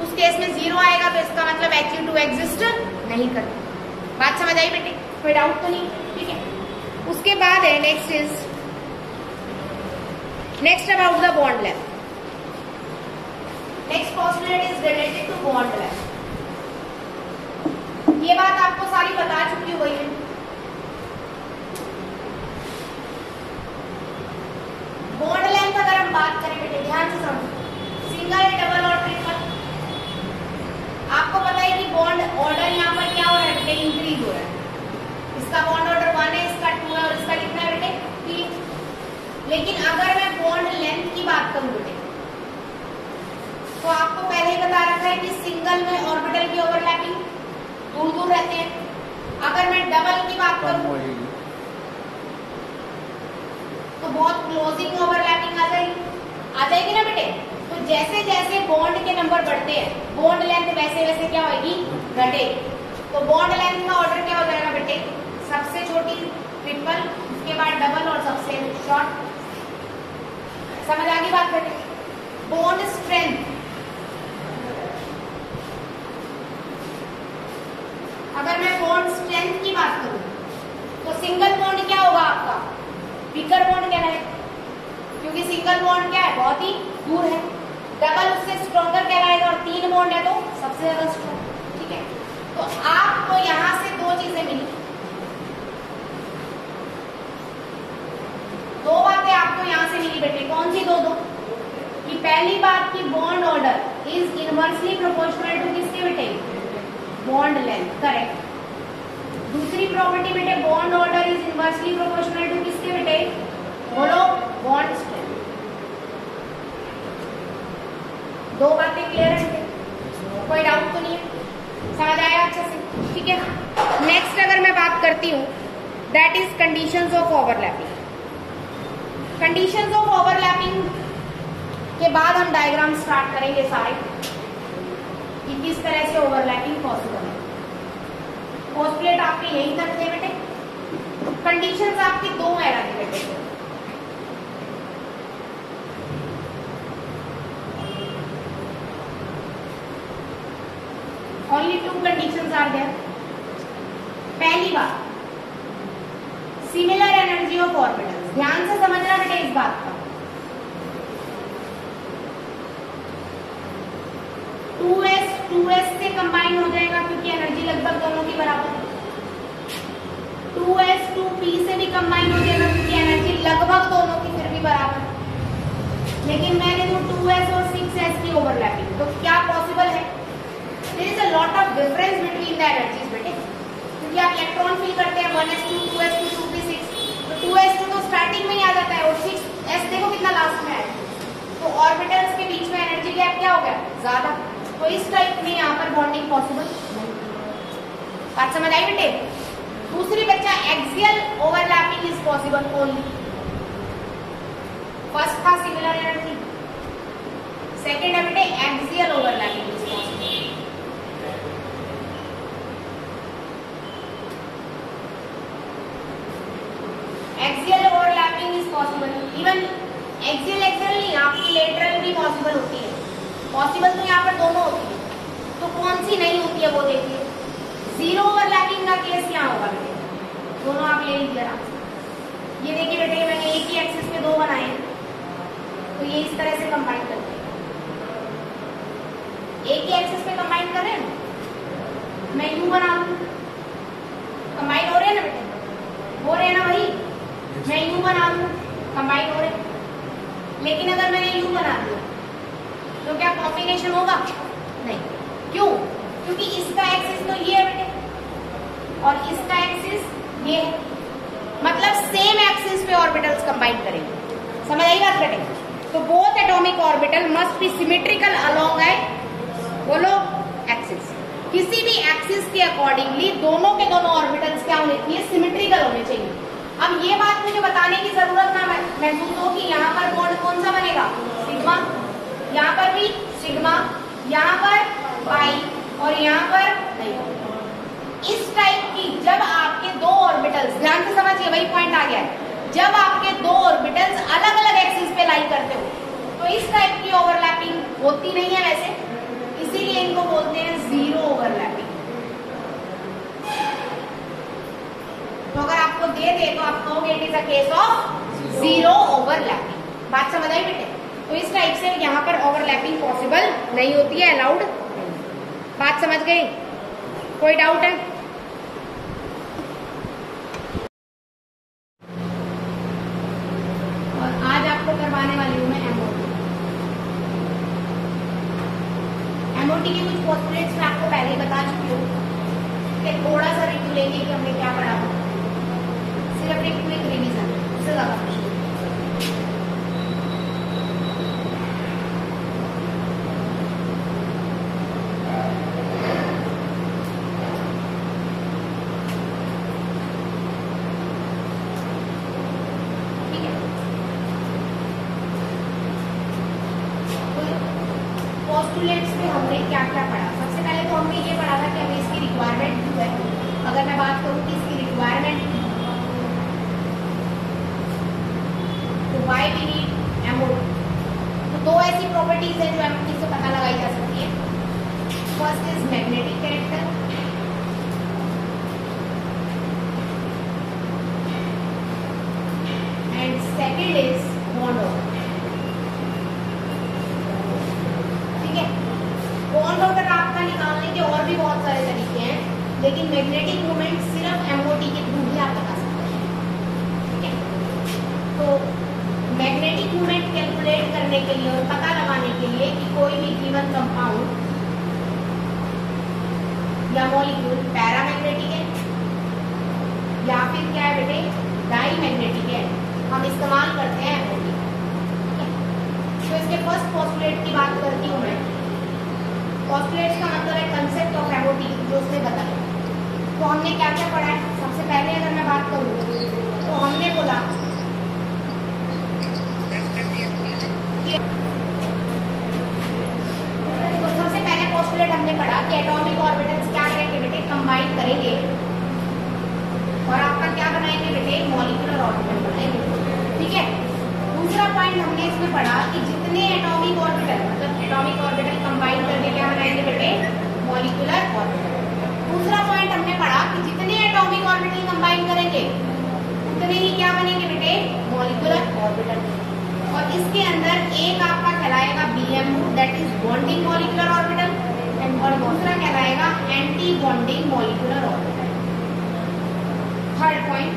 उस केस में 0 आएगा तो इसका मतलब He2 एग्जिस्ट नहीं करता। बात समझ आई बेटे, कोई डाउट तो नहीं? ठीक है, उसके बाद है next about the bond length. Next postulate is related to bond length. ये बात आपको सारी बता चुकी हुई है। बॉन्ड लेंथ अगर हम बात करें बेटे ध्यान से समझो, सिंगल, डबल और ट्रिपल, आपको पता है कि बॉन्ड ऑर्डर यहाँ पर क्या हो रहा है बेटे, इंक्रीज हो रहा है। इसका बॉन्ड ऑर्डर 1 है, इसका 2 है और इसका कितना है बेटे 3। लेकिन अगर मैं बॉन्ड लेंथ की बात करूं बेटे तो आपको पहले ही बता रखा है कि सिंगल में ऑर्बिटल की ओवरलैपिंग दूर दूर रहते हैं। अगर मैं डबल की बात करूं तो बहुत क्लोजिंग ओवरलैपिंग आ जाएगी ना बेटे। तो जैसे जैसे बॉन्ड के नंबर बढ़ते हैं बॉन्ड लेंथ वैसे वैसे क्या होगी, घटेगी। तो बॉन्ड लेंथ का ऑर्डर क्या हो जाएगा बेटे, सबसे छोटी ट्रिपल, उसके बाद डबल और सबसे शॉर्ट। समझ आ गई बात बेटे? बॉन्ड स्ट्रेंथ, अगर मैं बॉन्ड स्ट्रेंथ की बात करूं तो सिंगल बॉन्ड क्या होगा आपका, वीकर बॉन्ड कहलाएगा, क्योंकि सिंगल बॉन्ड क्या है, बहुत ही दूर है। डबल उससे स्ट्रॉन्गर कहलाएगा और 3 बॉन्ड है तो सबसे ज्यादा स्ट्रॉन्ग। ठीक है, तो आपको यहां से 2 चीजें मिली, 2 बातें आपको यहां से मिली बेटे। कौन सी 2? कि पहली बात की bond order is inversely proportional to किसके बेटे, बॉन्ड लेंथ, करेक्ट। दूसरी प्रॉपर्टी बेटे bond order is inversely proportional to किसके बेटे, बोलो, बॉन्ड स्ट्रेंथ। 2 बातें क्लियर है, कोई डाउट तो नहीं है? समझ आया अच्छे से? ठीक है, नेक्स्ट अगर मैं बात करती हूं that is conditions of overlapping. Conditions of overlapping के बाद हम डायग्राम स्टार्ट करेंगे सारे कि किस तरह से ओवरलैपिंग पॉसिबल है। पोस्टुलेट आपके यही तक थे बेटे। कंडीशंस आपकी 2 है बेटे, ओनली 2 कंडीशंस आर देयर। पहली बात, सिमिलर एनर्जी ऑफ ऑर्बिटल्स। ध्यान से समझना बेटे इस बात का। 2s से कंबाइन हो जाएगा क्योंकि एनर्जी लगभग दोनों की बराबर है। 2s 2p से भी कंबाइन हो जाएगा क्योंकि एनर्जी लगभग दोनों की फिर भी बराबर है। लेकिन मैंने जो 2s और 6s की ओवरलैपिंग, तो क्या पॉसिबल है? There is a lot of difference between the energies बेटे, क्योंकि आप इलेक्ट्रॉन फील करते हैं 1s2 2s2 2p6, तो 2s2 तो स्टार्टिंग में ही आ जाता है और 6s देखो कितना लास्ट में है। तो ऑर्बिटल्स के बीच में एनर्जी गैप क्या हो गया, ज्यादा। तो इस टाइप में यहाँ पर बॉन्डिंग पॉसिबल नहीं। बात समझ आई बेटे? दूसरी बच्चा, axial overlapping is possible only. First था सिमिलर एनर्जी, सेकेंड है बेटे axial overlapping is possible. Axial overlapping is possible. Even axial नहीं, आपकी लेटरल भी पॉसिबल होती है। पॉसिबल तो यहाँ पर दोनों होती है, तो कौन सी नहीं होती है वो देखिए। जीरो ओवरलैपिंग का केस क्या होगा बेटे, दोनों आप ले लीजिए आराम से। ये देखिए बेटे मैंने एक ही एक्सिस पे 2 बनाए हैं, तो ये इस तरह से कंबाइन करते हैं। एक ही एक्सिस पे कंबाइन कर रहे हैं, मैं यू बना दूं, कंबाइन हो रहे हैं ना बेटे, हो रहे हैं ना भाई। मैं यू बना दूं, कंबाइन हो रहे हैं। लेकिन अगर मैंने यू बना दिया तो क्या कॉम्बिनेशन होगा? नहीं। क्यों? क्योंकि इसका एक्सिस तो ये है बेटे और इसका एक्सिस ये है, मतलब सेम एक्सिस पे ऑर्बिटल्स कंबाइन करेंगे। समझ आई बात बेटे? तो both atomic orbital must be symmetrical along a बोलो एक्सिस। किसी भी एक्सिस के अकॉर्डिंगली दोनों के दोनों ऑर्बिटल्स क्या होने चाहिए, सिमेट्रिकल होने चाहिए। अब ये बात मुझे बताने की जरूरत ना महसूस हो कि यहाँ पर बॉन्ड कौन सा बनेगा, सिग्मा, यहाँ पर भी सिग्मा, यहाँ पर पाई और यहाँ पर नहीं। इस टाइप की जब आपके दो ऑर्बिटल्स, ध्यान से समझिए, वही पॉइंट आ गया है, जब आपके दो ऑर्बिटल्स अलग अलग एक्सिस पे लाई करते हो तो इस टाइप की ओवरलैपिंग होती नहीं है वैसे, इसीलिए इनको बोलते हैं जीरो ओवरलैपिंग। तो अगर आपको दे दे तो आप कहोगे it is a case of zero overlapping. बात समझ आई बेटे? तो इस टाइप से यहाँ पर ओवरलैपिंग पॉसिबल नहीं होती है, अलाउड। बात समझ गई? कोई डाउट है? और आज आपको करवाने वाली हूँ मैं एमओटी। एमओटी के कुछ पोस्टुलेट्स मैं आपको पहले ही बता चुकी हूँ, थोड़ा सा रिव्यू लेंगे कि हमने क्या पढ़ा, सिर्फ एक क्विक रिवीजन, उससे ज्यादा कुछ नहीं। पोस्टुलेट्स में हमने क्या क्या पढ़ा? सबसे पहले तो हमने ये पढ़ा था कि हमें इसकी रिक्वायरमेंट क्यों है। अगर मैं बात करूं कि इसकी रिक्वायरमेंट तो व्हाई वी नीड एमओटी, तो दो ऐसी प्रॉपर्टीज है जो एमओटी से पता लगाई जा सकती है। First is magnetic character, and second is bond order. Bond order आपका निकालने के और भी बहुत सारे तरीके हैं, लेकिन मैग्नेटिक मोमेंट सिर्फ एमओटी के थ्रू ही आप बता सकते हैं। ठीक है, तो मैग्नेटिक मोमेंट कैलकुलेट करने के लिए और पता लगाने के लिए कि कोई भी गिवन कंपाउंड या मॉलिक्यूल पैरामैग्नेटिक है या फिर क्या है बेटे, डाईमैग्नेटिक है, हम इस्तेमाल करते हैं एमओटी। तो इसके फर्स्ट पोस्टुलेट की बात करती हूँ मैं। पोस्टुलेट्स का मतलब है कंसेप्ट ऑफ एमओटी, जो उसने बताया। तो हमने क्या क्या पढ़ा है? सबसे पहले अगर मैं बात करूँ तो हमने बोला तो सबसे पहले पोस्टुलेट हमने पढ़ा कि एटॉमिक ऑर्बिटल्स क्या करेंगे बेटे, कंबाइन करेंगे और आपका क्या बनाएंगे बेटे, मॉलिक्यूलर ऑर्बिटल बनाएंगे। ठीक है, दूसरा पॉइंट हमने इसमें पढ़ा कि जितने एटॉमिक ऑर्बिटल, मतलब एटॉमिक ऑर्बिटल कंबाइन करके क्या बनाएंगे बेटे, मॉलिक्यूलर ऑर्बिटल। दूसरा पॉइंट हमने पढ़ा कि जितने एटॉमिक ऑर्बिटल कंबाइन करेंगे उतने ही क्या बनेंगे बेटे, मॉलिक्यूलर ऑर्बिटल। और इसके अंदर एक आपका कहलाएगा BMO, that is bonding molecular orbital, और दूसरा कहलाएगा anti bonding molecular orbital. Third point,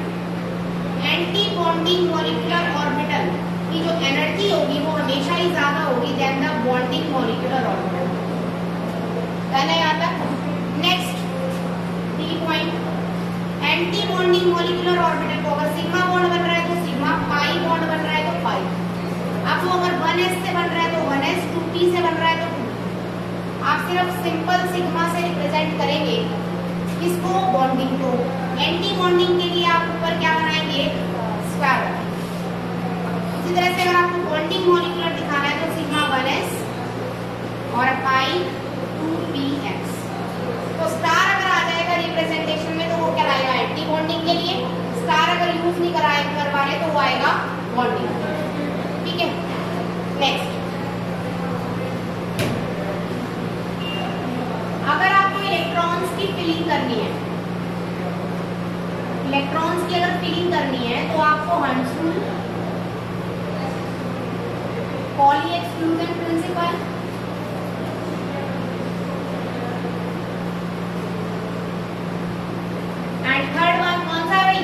anti bonding molecular orbital की जो एनर्जी होगी वो हमेशा ही ज्यादा होगी then the bonding molecular orbital. कहना याद तक? Next D point, anti bonding molecular orbital को अगर सिग्मा बॉन्ड बन रहा है तो सिग्मा, पाई बॉन्ड बन रहा है तो पाई। अब वो अगर 1s से बन रहा है तो 1s, 2p से बन रहा है तो 2p। आप सिर्फ सिंपल सिग्मा से रिप्रेजेंट करेंगे किसको, बॉन्डिंग को। एंटी बॉन्डिंग के लिए आप ऊपर क्या बनाएंगे, स्क्वायर। इसी तरह से अगर आपको बॉन्डिंग मॉलिक्यूलर दिखाना है तो सिग्मा 1s और पाई 2px। तो स्टार अगर आ जाएगा रिप्रेजेंटेशन में तो वो क्या आएगा, एंटी बॉन्डिंग के लिए। स्टार अगर यूज नहीं करवा रहे तो वो आएगा बॉन्डिंग। ठीक है, नेक्स्ट, अगर आपको इलेक्ट्रॉन्स की फिलिंग करनी है, इलेक्ट्रॉन्स की अगर फिलिंग करनी है तो आपको हंस rule, poly exclusion principle, and third one कौन सा है भाई,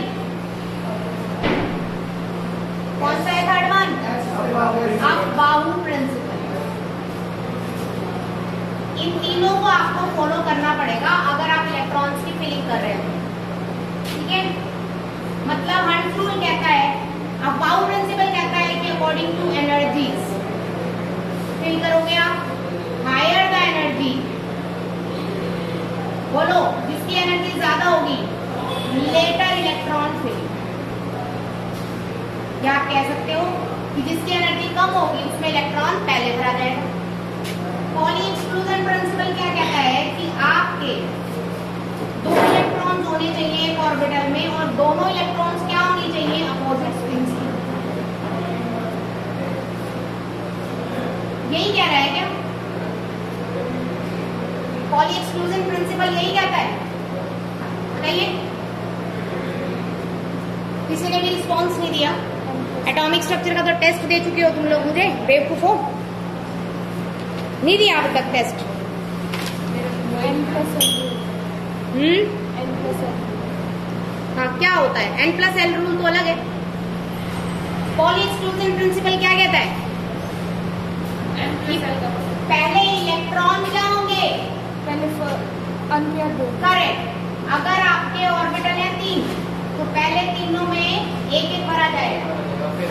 कौन सा है थर्ड वन, अफ-बाऊ प्रिंसिपल। इन तीनों को आपको फॉलो करना पड़ेगा अगर आप इलेक्ट्रॉन्स की फिलिंग कर रहे हो। ठीक है, मतलब हंस रूल कहता है, अफ-बाऊ प्रिंसिपल कहता है कि अकॉर्डिंग टू एनर्जीज फिल करोगे आप, हायर द एनर्जी, बोलो जिसकी एनर्जी ज्यादा होगी, लेटर इलेक्ट्रॉन फिल। या आप कह सकते हो कि जिसकी एनर्जी कम होगी उसमें इलेक्ट्रॉन पहले भरा जाएगा। पॉली एक्सक्लूजन प्रिंसिपल क्या कहता है कि आपके दो इलेक्ट्रॉन्स होने चाहिए एक ऑर्बिटल में और दोनों इलेक्ट्रॉन्स क्या होनी चाहिए, अपोजिट स्पिन्स की। यही कह रहा है क्या पॉली एक्सक्लूजन प्रिंसिपल, यही कहता है? बताइए, किसी ने भी रिस्पॉन्स नहीं दिया। एटॉमिक स्ट्रक्चर का तो टेस्ट दे चुके हो तुम लोग, मुझे बेवकूफो नहीं दिया अब तक टेस्ट। हाँ, क्या होता है N+L रूल तो अलग है। पॉली एक्सक्लूजन प्रिंसिपल क्या कहता है कि पहले इलेक्ट्रॉन क्या होंगे, करेक्ट। अगर आपके ऑर्बिटल है 3 तो पहले तीनों में एक एक भरा जाएगा।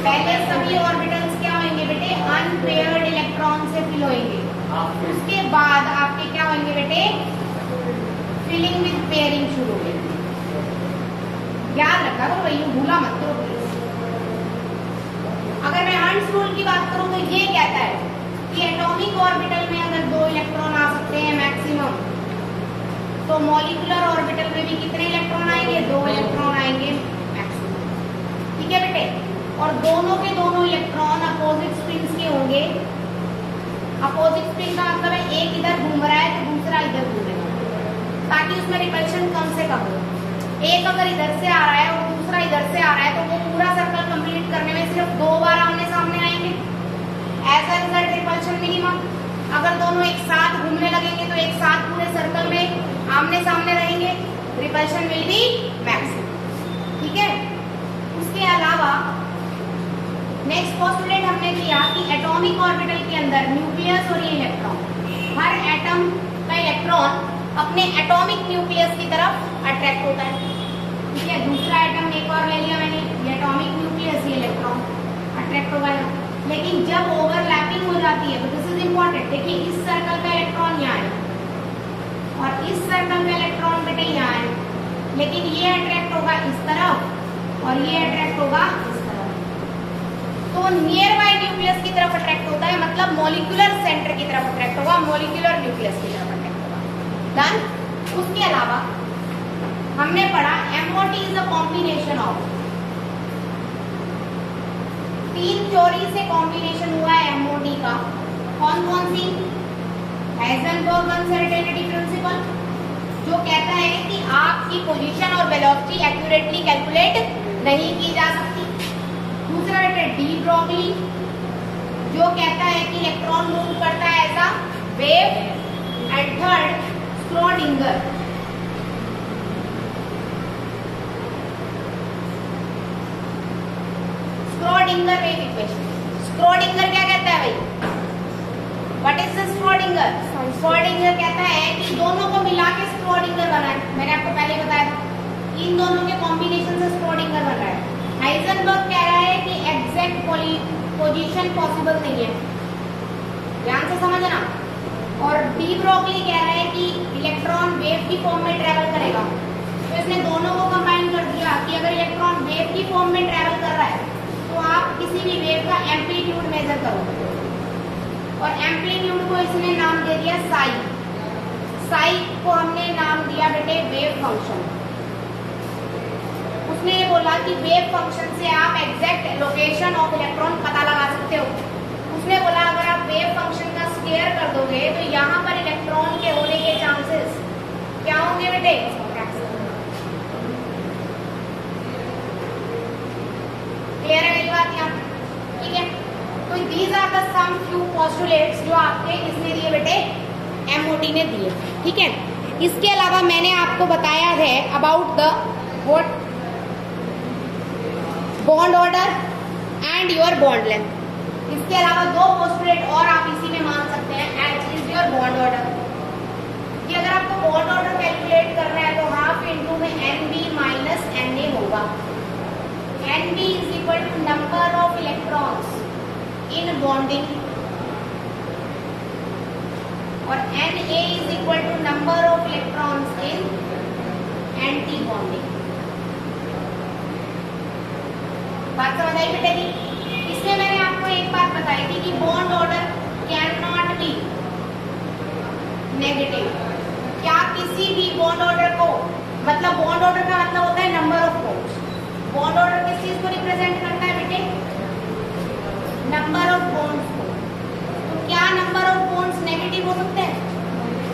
पहले सभी ऑर्बिटल्स क्या होंगे बेटे, अनपेयर्ड इलेक्ट्रॉन से फिल होंगे। उसके बाद आपके क्या होंगे बेटे, फिलिंग विद पेयरिंग शुरू होगी। याद रखा करो भाई, भूला मत करो प्लीज। अगर मैं हंट्स रूल की बात करूं तो ये कहता है कि एटॉमिक ऑर्बिटल में अगर 2 इलेक्ट्रॉन आ सकते हैं मैक्सिमम, तो मॉलिक्यूलर ऑर्बिटल में भी कितने इलेक्ट्रॉन आएंगे, 2 इलेक्ट्रॉन आएंगे मैक्सिमम। ठीक है बेटे, और दोनों के दोनों इलेक्ट्रॉन अपोजिट स्पिन्स के होंगे। अपोजिट स्पिन का मतलब है एक इधर घूम रहा है तो दूसरा इधर घूमेगा, ताकि उसमें रिपल्शन कम से कम हो। एक अगर इधर से आ रहा है और दूसरा इधर से आ रहा है तो वो पूरा सर्कल कंप्लीट करने में सिर्फ 2 बार आमने सामने आएंगे। As a result repulsion minimum. अगर दोनों एक साथ घूमने लगेंगे तो एक साथ पूरे सर्कल में आमने सामने रहेंगे, रिपल्शन विल बी मैक्सिमम। ठीक है, उसके अलावा नेक्स्ट पोस्टुलेट हमने किया कि एटॉमिक ऑर्बिटल के अंदर न्यूक्लियस और ये इलेक्ट्रॉन, हर एटम का इलेक्ट्रॉन अपने एटॉमिक न्यूक्लियस की तरफ अट्रैक्ट होता है। ठीक है, दूसरा एटम एक और ले लिया मैंने, ये एटॉमिक न्यूक्लियस, ये इलेक्ट्रॉन अट्रैक्ट होगा। लेकिन जब ओवरलैपिंग हो जाती है, तो दिस इज इंपॉर्टेंट, देखिए इस सर्कल का इलेक्ट्रॉन यहाँ है और इस सर्कल का इलेक्ट्रॉन बेटे यहाँ है, लेकिन ये अट्रैक्ट होगा इस तरफ और ये अट्रैक्ट होगा इस तरफ। तो नियर बाय न्यूक्लियस की तरफ अट्रैक्ट होता है, मतलब मॉलिक्यूलर सेंटर की तरफ अट्रैक्ट होगा, मॉलिक्यूलर न्यूक्लियस की तरफ अट्रैक्ट होगा। डन। उसके अलावा हमने पढ़ा MOT is a combination of, 3 theory से कॉम्बिनेशन हुआ है MOT का। कौन कौन सी? हाइजेनबर्ग अनसर्टेनिटी प्रिंसिपल, जो कहता है कि आपकी पोजीशन और वेलोसिटी एक्यूरेटली कैलकुलेट नहीं की जा सकती। दूसरा है डी ब्रोगली, जो कहता है कि इलेक्ट्रॉन मूव करता है as a wave. And third Schrodinger, Schrodinger wave equation. Schrodinger क्या कहता है भाई, what is the Schrodinger? Schrodinger कहता है कि दोनों को मिला के स्क्रोडिंगर बना है। मैंने आपको पहले बताया था, इन दोनों के कॉम्बिनेशन से स्क्रोडिंगर बन रहा है। हाइजेनबर्ग कह रहा है कि एग्जैक्ट पोजीशन पॉसिबल नहीं है, ध्यान से समझना। और डी ब्रोगली कह रहा है कि इलेक्ट्रॉन वेव की फॉर्म में ट्रेवल करेगा। तो इसने दोनों को कंबाइन कर दिया कि अगर इलेक्ट्रॉन वेव की फॉर्म में ट्रेवल कर रहा है तो आप किसी भी वेव का एम्पलीट्यूड मेजर करो, और एम्पलीट्यूड को इसने नाम दे दिया साई। साई को हमने नाम दिया बेटे वेव फंक्शन। उसने ये बोला कि वेव फंक्शन से आप एग्जैक्ट लोकेशन ऑफ इलेक्ट्रॉन पता लगा सकते हो। उसने बोला अगर आप वेव फंक्शन का स्क्वायर कर दोगे तो यहाँ पर इलेक्ट्रॉन के होने के चांसेस क्या होंगे बेटे? क्लियर है मेरी बात यहाँ? ठीक है, तो these are the some few postulates जो आपके इसने दिए बेटे, MOT ने दिए। ठीक है, इसके अलावा मैंने आपको बताया है about the what bond order and your bond length. इसके अलावा 2 पोस्टुलेट और आप इसी में मान सकते हैं, H is your bond order. कि अगर आपको बॉन्ड ऑर्डर कैलकुलेट करना है तो हाफ इंटू में NB माइनस NA होगा। NB is equal to number of electrons in bonding और Na is equal to number of electrons in anti bonding। बात समझ आई बेटे जी? इसमें मैंने आपको एक बात बताई थी कि bond order can not be negative. क्या किसी भी बॉन्ड ऑर्डर को, मतलब बॉन्ड ऑर्डर का मतलब होता है number of bonds. Bond order किस चीज को रिप्रेजेंट करता है बेटे? नंबर ऑफ बॉन्ड्स को। तो क्या नंबर ऑफ बॉन्ड्स नेगेटिव हो सकते हैं?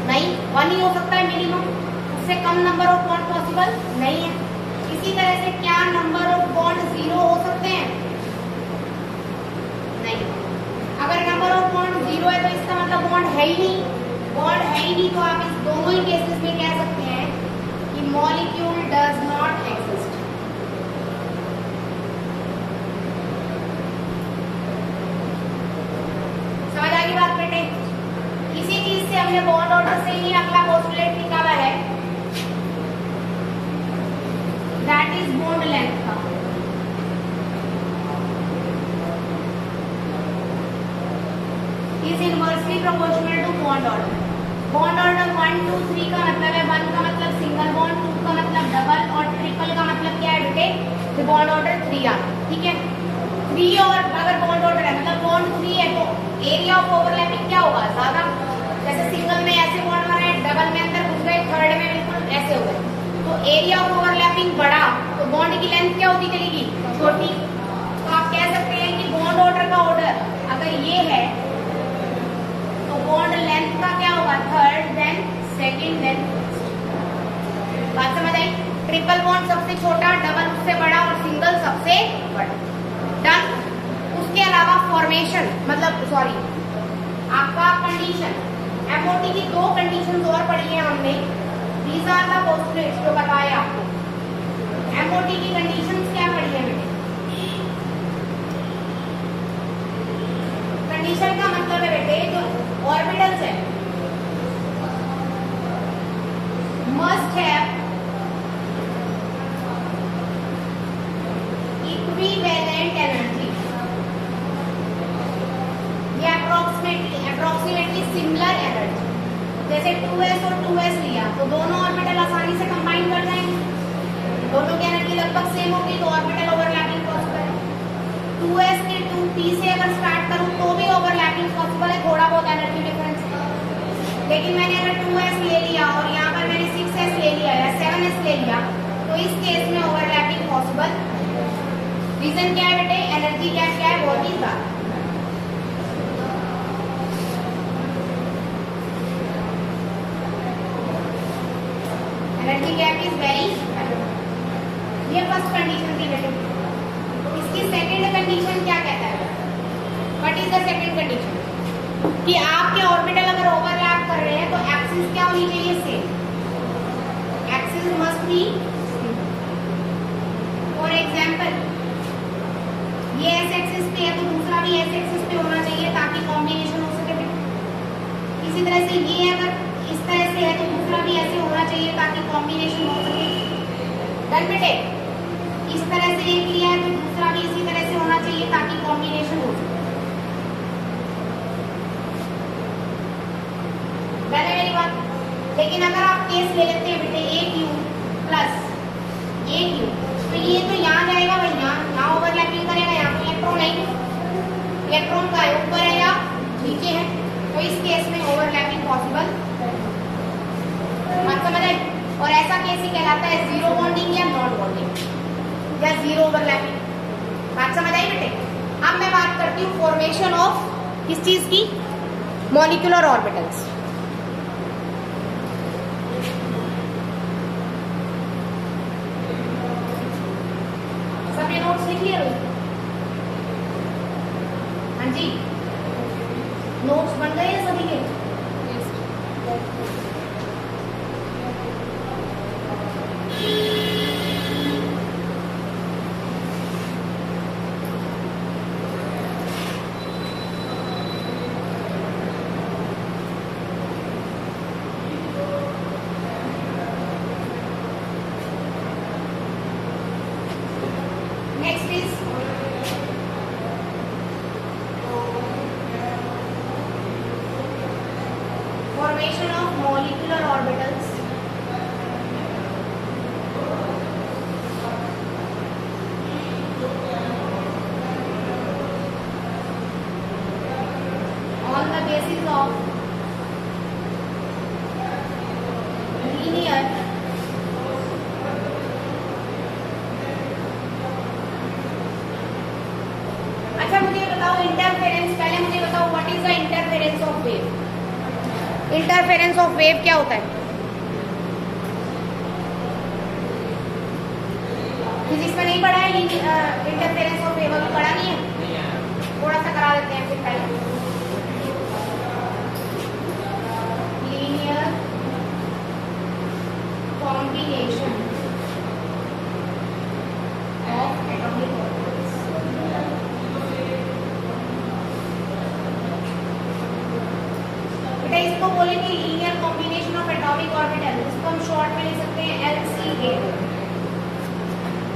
नहीं, 1 ही हो सकता है मिनिमम। उससे कम नंबर ऑफ बॉन्ड पॉसिबल नहीं है। इसी तरह से क्या नंबर ऑफ बॉन्ड 0 हो सकते हैं? नहीं। अगर नंबर ऑफ बॉन्ड 0 है तो इसका मतलब बॉन्ड है ही नहीं। बॉन्ड है ही नहीं तो आप इस दोनों ही केसेस में कह सकते हैं कि मॉलिक्यूल डज नॉट एग्जिस्ट। समझ आ गई बात बेटे? इसी चीज से हमने बॉन्ड ऑर्डर से ही अगला पोस्टुलेट निकाला है, दैट इज बॉन्ड लेंथ का। Is inversely proportional to bond order. Bond order 1 2 3 का मतलब है 1 का मतलब सिंगल बॉन्ड, 2 का मतलब डबल और ट्रिपल का मतलब क्या है बेटे? तो बॉन्ड ऑर्डर 3 आ, ठीक है। 3 और अगर बॉन्ड ऑर्डर है मतलब बॉन्ड 3 है तो एरिया ऑफ ओवरलैपिंग क्या होगा? ज्यादा। जैसे सिंगल में ऐसे बॉन्ड बने, डबल में अंदर घुस गए, थर्ड में बिल्कुल ऐसे हो गए, तो एरिया ऑफ ओवरलैपिंग बढ़ा तो बॉन्ड की लेंथ क्या होती चलेगी? छोटी। तो आप कह सकते हैं कि बॉन्ड ऑर्डर का ऑर्डर अगर ये है तो बॉन्ड लेंथ का क्या होगा? Third, then second, then first. बात समझ आई? ट्रिपल बॉन्ड सबसे छोटा, डबल उससे बड़ा और सिंगल सबसे बड़ा। डन। उसके अलावा फॉर्मेशन मतलब सॉरी आपका कंडीशन, एमओटी की 2 कंडीशंस और पढ़ी है हमने। दीज आर द पोस्टुलेट्स जो बताए आपको। एमओटी की कंडीशंस क्या पढ़ी है बेटे? कंडीशन का मतलब है बेटे जो ऑर्बिटल्स है मस्ट हैव इक्विवेलेंट एनर्जी या अप्रोक्सीमेटली सिमिलर एनर्जी। जैसे 2s और 2s लिया तो दोनों ऑर्बिटल आसानी से कंबाइन कर जाएंगे, दोनों की एनर्जी लगभग सेम होगी तो ऑर्बिटल ओवरलैपिंग पॉसिबल है। 2s के 2p से अगर स्टार्ट करूं तो भी ओवरलैपिंग पॉसिबल है, थोड़ा बहुत एनर्जी डिफरेंस। लेकिन मैंने अगर 2s ले लिया और यहाँ पर मैंने 6s ले लिया या 7s ले लिया तो इस केस में ओवरलैपिंग पॉसिबल। रीजन क्या है बेटे? एनर्जी क्या है? बहुत ही ज्यादा। Energy gap is very. ये फर्स्ट कंडीशन थी बेटे। इसकी सेकंड कंडीशन क्या कहता है? What is the second condition? कि आपके ऑर्बिटल अगर ओवरलैप कर रहे हैं तो एक्सिस क्या होनी चाहिए? Same. Axis must be. For example ये एस एक्सिस पे है तो दूसरा भी एस एक्सिस पे होना चाहिए ताकि कॉम्बिनेशन हो सके बेटे। इसी तरह से ये अगर इस तरह से है तो दूसरा भी ऐसे होना चाहिए ताकि कॉम्बिनेशन हो सके। डन बेटे? इस तरह से एक लिया है तो दूसरा भी इसी तरह से होना चाहिए ताकि कॉम्बिनेशन हो सके। डन है मेरी बात? लेकिन अगर आप केस ले लेते हैं बेटे AQ प्लस AQ तो ये तो यहाँ जाएगा भाई, यहाँ ओवरलैपिंग करेगा, यहाँ तो इलेक्ट्रॉन है। इलेक्ट्रॉन का है ऊपर है या नीचे है, तो इस केस में ओवरलैपिंग पॉसिबल। बात समझ आई? और ऐसा केस ही कहलाता है जीरो बॉन्डिंग या नॉन बॉन्डिंग या जीरो ओवरलैपिंग। बात समझ आई बेटे? अब मैं बात करती हूँ फॉर्मेशन ऑफ किस चीज की? Molecular orbitals. सबने नोट्स लिख लिए? हाँ जी, नोट्स बन गए हैं सभी के? नेक्स्ट इज इंटरफेरेंस, पहले मुझे बताओ what is the interference of wave. Interference of wave क्या होता है? फिजिक्स में नहीं पढ़ा है इंटरफेरेंस ऑफ वेव? अभी पढ़ा नहीं है? थोड़ा सा करा देते हैं फिर पहले। Linear combination of atomic orbitals. बेटा इसको बोलेंगे linear combination of atomic orbital, इसको हम शॉर्ट में लिख सकते हैं LCA।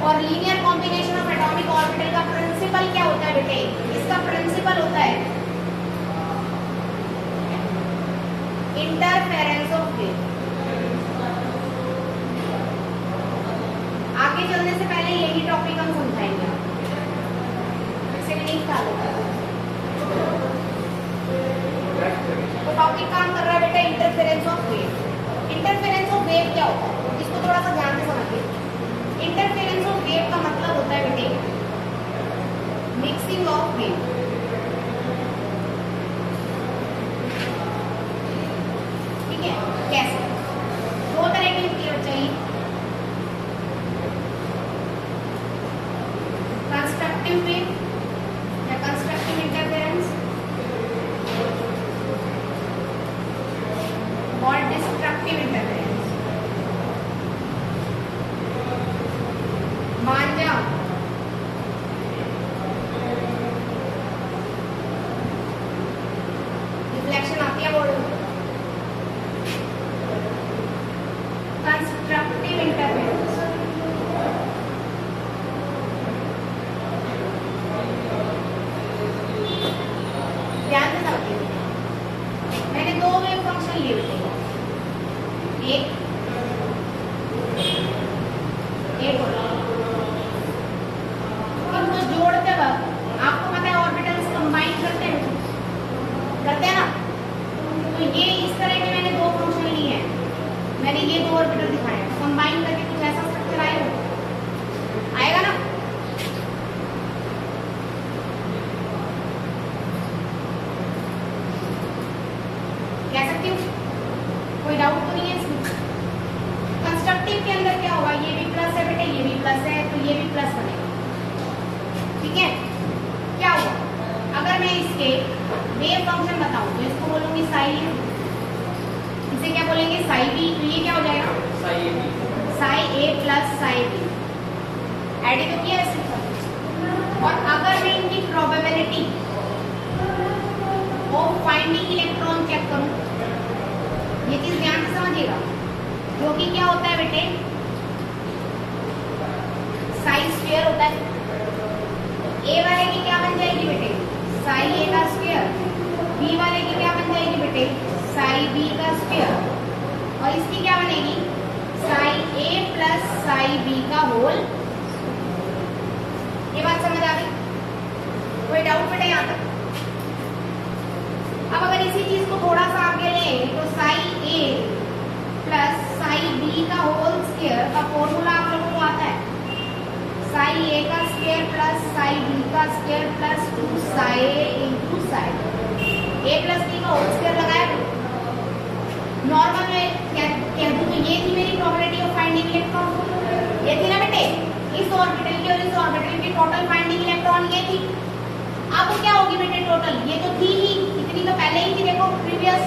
और linear combination of atomic orbital का प्रिंसिपल क्या होता है बेटे? इसका प्रिंसिपल होता है इंटरफेरेंस ऑफ वेव। आगे चलने से पहले यही टॉपिक हम समझाएंगे, इसे नहीं निकालो। तो टॉपिक काम कर रहा है बेटा interference of wave. Interference of wave क्या होता है इसको थोड़ा सा ध्यान से समझिए। इंटरफेरेंस ऑफ वेव का मतलब होता है बेटे मिक्सिंग ऑफ वेव। ठीक है, कैसे? दो तरह की होती है बच्चा, कंस्ट्रक्टिव वेव या कंस्ट्रक्टिव इंटरफेरेंस और डिस्ट्रक्टिव इंटरफेरेंस। मान जाओ रिफ्लेक्शन आती है बोर्ड में, कंस्ट्रक्टिव इंटरफेरेंस। ध्यान से समझिए, मैंने दो वेव फंक्शन लिए हुए थे, एक इनको जोड़ते वक्त आपको पता है ऑर्बिटल्स कंबाइन करते हैं ना। तो ये इस तरह के मैंने दो फंक्शन लिए हैं, मैंने ये दो ऑर्बिटल दिखाए हैं, कंबाइन करके कुछ ऐसा स्ट्रक्चर आएगा ना। कह सकती हूँ, कोई डाउट तो नहीं है इसमें? कंस्ट्रक्टिव के अंदर क्या होगा, ये भी प्लस है बेटे, ये भी प्लस है, तो ये भी प्लस बनेगा। ठीक है, क्या हुआ? अगर मैं इसके वेव फंक्शन बताऊं तो इसको बोलूंगी साई ए, इसे क्या बोलेंगे साई बी, तो ये क्या हो जाएगा psi A plus psi B. Add तो किया है सिर्फ। और अगर मैं इनकी probability of finding electron check करूं, ये चीज ध्यान से समझिएगा, जो कि क्या होता है बेटे साई स्क्वायर होता है। ए वाले की क्या बन जाएगी बेटे साई ए का स्क्वायर, बी वाले की क्या बन जाएगी बेटे साई बी का स्क्वायर, और इसकी क्या बनेगी Sai A plus psi B का होल। ये बात समझ आ गई? कोई डाउट बेटे यहाँ तक? अब अगर इसी चीज को थोड़ा सा आगे लें तो Sai A plus psi B का होल स्क्वायर का फॉर्मूला आप लोगों को आता है साई ए का स्क्वायर प्लस साई बी का square plus 2 psi A into Sai A plus B का होल स्क्वायर लगाया। नॉर्मल में कह दूं तो ये थी मेरी प्रोबेबिलिटी ऑफ फाइंडिंग इलेक्ट्रॉन, ये थी ना बेटे इस ऑर्बिटल की और इस ऑर्बिटल की टोटल फाइंडिंग इलेक्ट्रॉन ये थी। अब क्या होगी बेटे टोटल, ये तो थी ही, इतनी तो पहले ही थी, देखो प्रीवियस,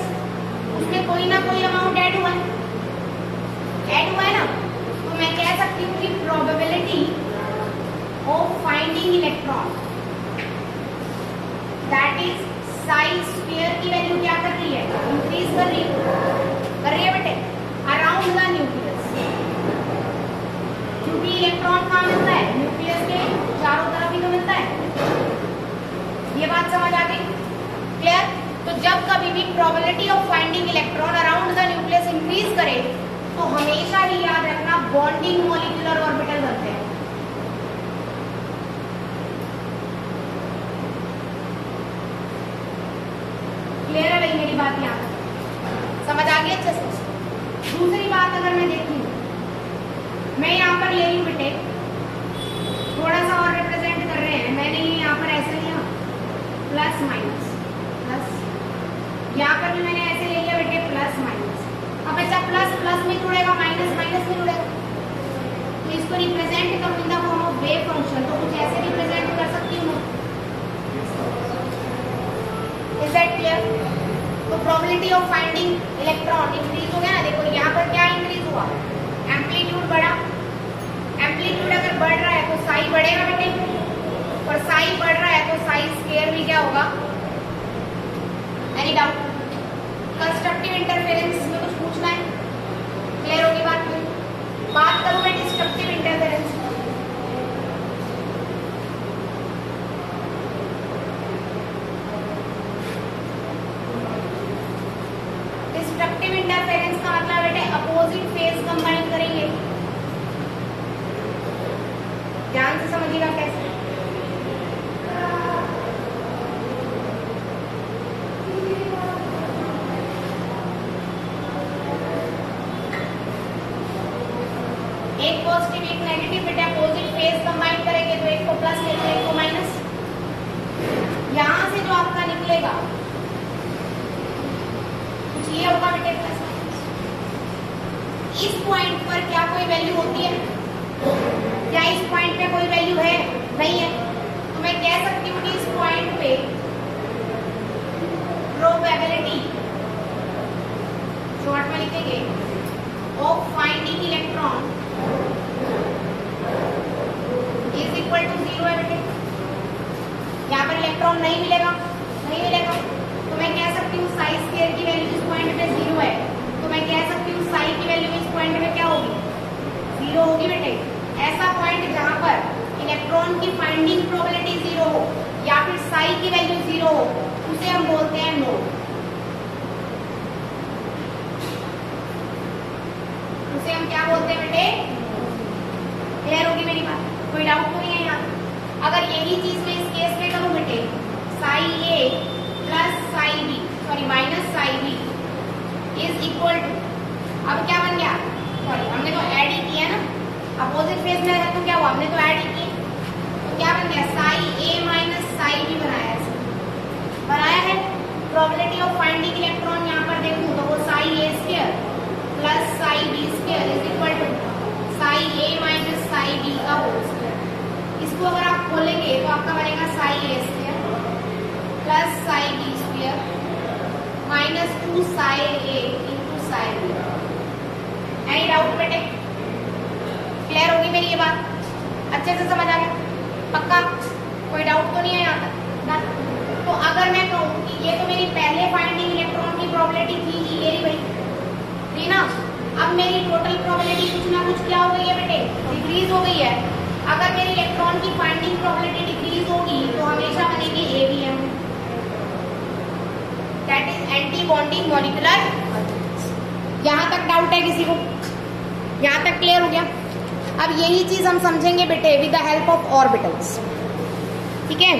उसमें कोई ना कोई अमाउंट ऐड हुआ है ना। तो मैं कह सकती हूँ कि probability of finding electron that is Sai square की वैल्यू क्या कर रही है इंक्रीज कर रही है बेटे अराउंड द न्यूक्लियस, क्योंकि इलेक्ट्रॉन कहाँ मिलता है न्यूक्लियस के चारों तरफ ही तो मिलता है। ये बात समझ आ गई? क्लियर? तो जब कभी भी probability of finding electron around the nucleus increase करे तो हमेशा ही याद रखना बॉन्डिंग मॉलिक्यूलर ऑर्बिटल बनते हैं। क्लियर है भाई मेरी बात? यहाँ समझ आ गई अच्छे से? दूसरी बात अगर मैं देखूं, मैं यहाँ पर ले रही हूँ बेटे, थोड़ा सा और रिप्रेजेंट कर रहे हैं, मैंने ये यहाँ पर ऐसे लिया प्लस माइनस प्लस, यहाँ पर भी मैंने ऐसे ले लिया बेटे प्लस माइनस। अब बच्चा प्लस प्लस में जुड़ेगा, माइनस माइनस में जुड़ेगा, तो इसको रिप्रेजेंट करूँ in the form of wave function, तो कुछ ऐसे रिप्रेजेंट कर सकती हूँ। Is that clear? तो probability of finding electron increase हो गया ना। देखो यहाँ पर क्या इंक्रीज हुआ, एम्पलीट्यूड बढ़ा। एम्पलीट्यूड अगर बढ़ रहा है तो साई बढ़ेगा बेटे, और साई बढ़ रहा है तो साई स्क्वायर भी क्या होगा। Any doubt? कंस्ट्रक्टिव इंटरफेरेंस में कुछ पूछना है? क्लियर होगी बात? बात करूं मैं डिस्ट्रक्टिव इंटरफेरेंस। डिस्ट्रक्टिव इंटरफेरेंस का मतलब बेटे अपोजिट फेज कंबाइन करेंगे। ध्यान से समझिएगा कैसे। एक पॉजिटिव एक नेगेटिव बेटा अपोजिट फेज कंबाइन करेंगे, तो एक को प्लस लेंगे एक को माइनस। यहां से जो आपका निकलेगा कुछ ये होगा बेटे प्लस माइनस। इस पॉइंट पर क्या कोई वैल्यू होती है? क्या इस पॉइंट पे कोई वैल्यू है? नहीं है। तो मैं कह सकती हूँ कि इस पॉइंट पे प्रोबेबिलिटी शॉर्ट में लिखेंगे of finding electron is equal to 0 है बेटे। यहाँ पर इलेक्ट्रॉन नहीं मिलेगा, नहीं मिलेगा, तो मैं कह सकती हूँ साई स्क्वायर की वैल्यू इस पॉइंट पे 0 है, तो मैं कह सकती हूँ साई की वैल्यू इस पॉइंट पे क्या होगी? 0 होगी बेटे। ऐसा पॉइंट जहाँ पर इलेक्ट्रॉन की फाइंडिंग प्रोबेबिलिटी 0 हो या फिर साई की वैल्यू 0 हो, उसे हम बोलते हैं नोड। उसे हम क्या बोलते हैं बेटे? क्लियर होगी मेरी बात? कोई डाउट तो नहीं है यहाँ? अगर यही चीज मैं इस केस में करूं बेटे, psi A plus psi B sorry minus psi B is equal to, अब क्या बन गया? सॉरी हमने तो ऐड ही किया ना, अपोजिट फेज में है तो क्या हुआ? हमने तो ऐड ही किया, तो क्या बन गया? Sai A minus psi B बनाया है। प्रोबेबिलिटी ऑफ फाइंडिंग इलेक्ट्रॉन यहाँ पर देखूं तो वो psi A square plus psi B square is equal to psi A minus psi B का होल स्क्वायर। इसको अगर आप खोलेंगे तो आपका बनेगा psi A square plus psi B square minus 2 psi A into psi B. Any doubt बेटे? Clear होगी मेरी ये बात? अच्छे से समझ आ गया? पक्का? कोई डाउट तो नहीं है यहाँ तक ना? तो अगर मैं कहूँ कि ये तो मेरी पहले फाइंडिंग इलेक्ट्रॉन की प्रोबेबिलिटी थी ये भाई थी ना, अब मेरी टोटल प्रोबेबिलिटी कुछ ना कुछ क्या हो गई है बेटे? डिक्रीज हो गई है। अगर मेरी इलेक्ट्रॉन की फाइंडिंग प्रोबेबिलिटी डिक्रीज होगी तो हमेशा बनेगी ABM, that is anti bonding molecular. यहाँ तक डाउट है किसी को? यहाँ तक क्लियर हो गया? अब यही चीज हम समझेंगे बेटे with the help of orbitals. ठीक है?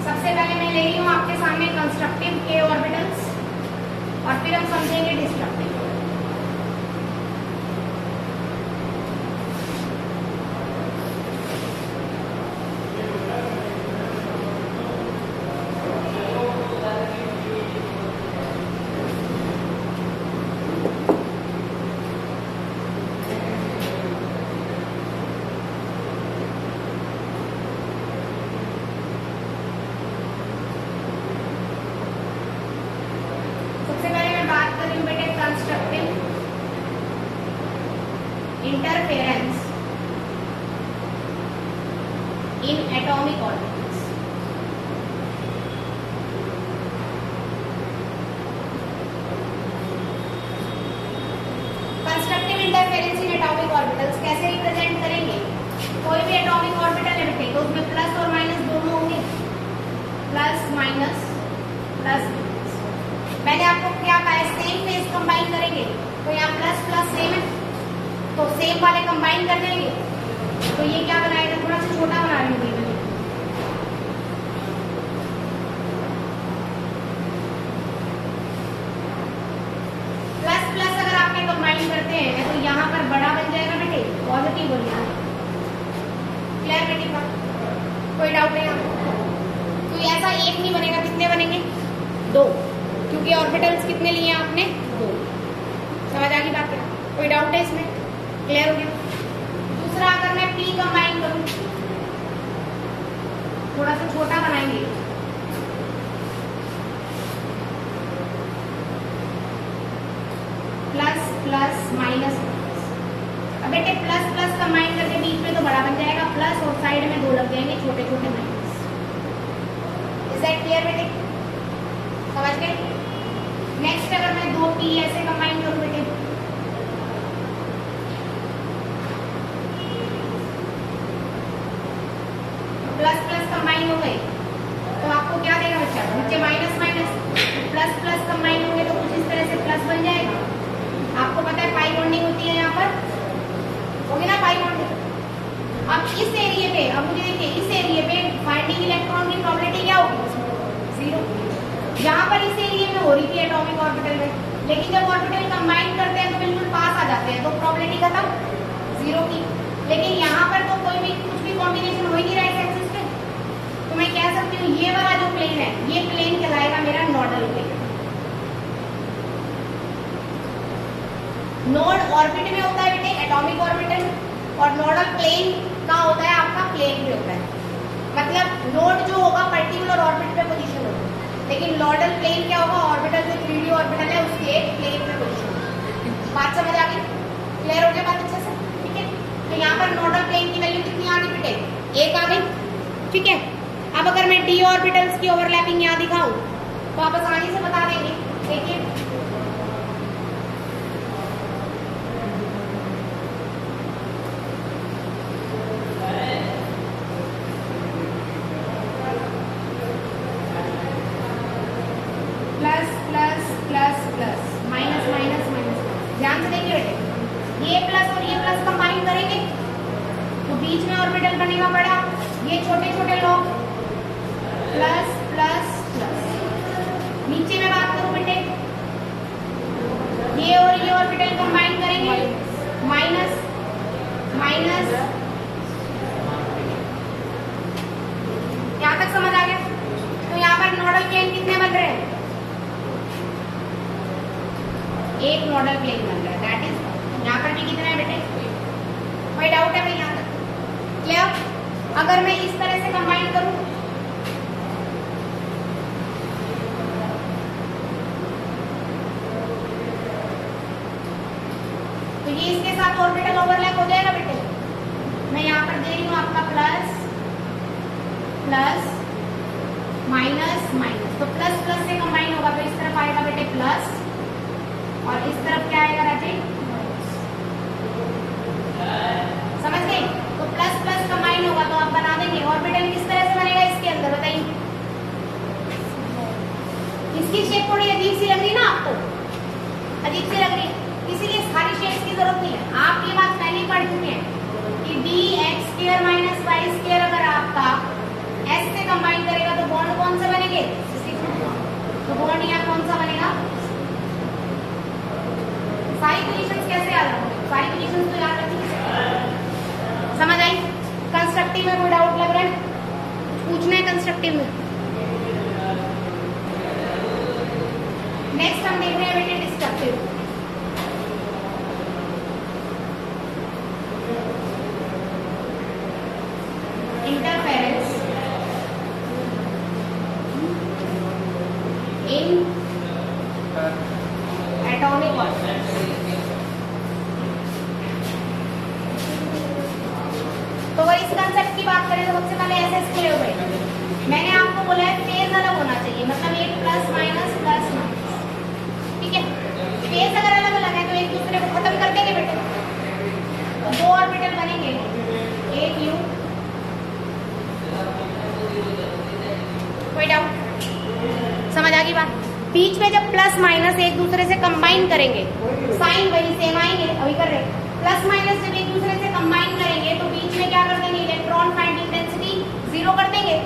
सबसे पहले मैं ले रही हूँ आपके सामने कंस्ट्रक्टिव के ऑर्बिटल्स और फिर हम समझेंगे destructive. Interference in atomic orbitals. Constructive interference in atomic orbitals कैसे रिप्रेजेंट करेंगे? कोई भी एटॉमिक ऑर्बिटल है बेटे तो उसमें प्लस और माइनस दोनों होंगे, प्लस माइनस प्लस माइनस। मैंने आपको क्या कहा है? सेम फेज कंबाइन करेंगे, तो यहाँ प्लस प्लस सेम है तो सेम वाले कंबाइन कर देंगे, तो ये क्या बनाएगा? थोड़ा सा छोटा बना रही हूँ मैं। प्लस प्लस अगर आपके कंबाइन करते हैं तो यहाँ पर बड़ा बन जाएगा बेटे, पॉजिटिव हो जाएगा। क्लियर बेटी बात, कोई डाउट नहीं आपको? तो ऐसा एक नहीं बनेगा, कितने बनेंगे? दो, क्योंकि ऑर्बिटल्स कितने लिए हैं आपने? दो। समझ आ गई बात क्या? कोई डाउट है इसमें? क्लियर हो गया? दूसरा, अगर मैं P कंबाइन करूं, थोड़ा सा छोटा बनाएंगे, प्लस प्लस माइनस। अब बेटे प्लस प्लस कंबाइन करके बीच में तो बड़ा बन जाएगा प्लस, और साइड में दो लग जाएंगे छोटे छोटे माइनस। इज दैट क्लियर बेटे? समझ गए? नेक्स्ट, अगर मैं दो P ऐसे कंबाइन करूं बेटे, प्लस प्लस कंबाइन हो गए तो आपको क्या देगा बच्चा? नीचे minus minus, plus plus combine होंगे तो कुछ इस तरह से प्लस बन जाएगा। आपको पता है पाई बॉन्डिंग होती है, यहाँ पर होगी ना पाई बॉन्डिंग। अब इस एरिया पे, अब मुझे देखिए इस एरिया पे फाइंडिंग इलेक्ट्रॉन की प्रोबेबिलिटी क्या होगी? 0। यहाँ पर इस एरिया में हो रही थी एटॉमिक ऑर्बिटल में, लेकिन जब ऑर्बिटल कंबाइन करते हैं तो बिल्कुल पास आ जाते हैं, तो प्रोबेबिलिटी खत्म 0 की। लेकिन यहाँ पर तो कोई भी कुछ भी कॉम्बिनेशन हो ही नहीं रहा है एक्सिस पे, तो मैं कह सकती हूँ ये वाला जो प्लेन है, ये प्लेन कहलाएगा मेरा नोडल प्लेन। नोड ऑर्बिट में होता है बेटे, एटॉमिक ऑर्बिटल, और नोडल प्लेन कहाँ होता है? आपका प्लेन पे होता है। मतलब नोड जो होगा पर्टिकुलर ऑर्बिट पे पोजीशन होगा, लेकिन नोडल प्लेन क्या होगा? ऑर्बिटल जो 3D ऑर्बिटल है उसके एक प्लेन पे पोजीशन होगा। बात समझ आ गई? क्लियर हो गया बात अच्छे से? ठीक है, तो यहाँ पर नोडल प्लेन की वैल्यू कितनी आ गई बेटे? 1 आ गई। ठीक है, अब अगर मैं d ऑर्बिटल्स की ओवरलैपिंग यहाँ दिखाऊं तो आप आसानी से बता देंगे। देखिए plus plus plus plus minus minus minus, ध्यान से देखिए बेटे, ये प्लस और ये प्लस कंबाइन करेंगे तो बीच में ऑर्बिटल बनेगा बड़ा, ये छोटे छोटे लोग प्लस प्लस प्लस। नीचे में बात करूं बेटे, ये और ये ऑर्बिटल कंबाइन करेंगे माइनस माइनस। यहां तक समझ आ गया? तो यहाँ पर नोडल प्लेन कितने बन रहे हैं? एक नोडल प्लेन बन रहा है, दैट इज यहाँ पर भी कितना है बेटे? कोई डाउट है भाई यहाँ तक? क्लियर? अगर मैं इस तरह से कंबाइन करूं, तो ये इसके साथ ऑर्बिटल ओवरलैप हो जाएगा बेटे। मैं यहाँ पर दे रही हूँ आपका प्लस प्लस माइनस माइनस, तो प्लस प्लस से कंबाइन होगा तो इस तरफ आएगा बेटे प्लस, और इस तरफ क्या आएगा राजे? समझ गए? तो प्लस प्लस कंबाइन होगा तो आप बना देंगे। ऑर्बिटल किस तरह से बनेगा इसके अंदर बताइए? इसकी शेप थोड़ी अजीब सी लग रही है ना आपको? अजीब सी लग रही है, इसीलिए सारी शेप्स की जरूरत नहीं है। आप ये बात पहले ही पढ़ चुके हैं कि dx² - y² अगर आपका s से कंबाइन करेगा तो बॉन्ड कौन सा बनेंगे? तो बॉन्ड यहाँ कौन सा बनेगा? सारी पोजीशंस कैसे याद रखोगे? सारी पोजीशंस तो याद रखिए। समझ आई? कंस्ट्रक्टिव में कोई डाउट लग रहा है? पूछना है कंस्ट्रक्टिव में? नेक्स्ट हम देख रहे हैं बेटे destructive. Interference in atomic orbitals. तो वही इस कंसेप्ट की बात करें तो सबसे पहले ऐसे स्क्वायर हो गए। मैंने आपको बोला है फेज अलग होना चाहिए, मतलब एक प्लस माइनस प्लस माइनस। ठीक है, फेज अगर अलग अलग है तो एक दूसरे को खत्म कर देंगे बेटे, तो दो ऑर्बिटल बनेंगे, एक यू। कोई डाउट? समझ आ गई बात? बीच में जब प्लस माइनस एक दूसरे से कंबाइन करेंगे, साइन वही सेम आएंगे, अभी कर रहे हैं। प्लस माइनस जब एक दूसरे से कंबाइन करेंगे तो बीच में क्या कर देंगे? इलेक्ट्रॉन फाइंडिंग डेंसिटी 0 कर देंगे,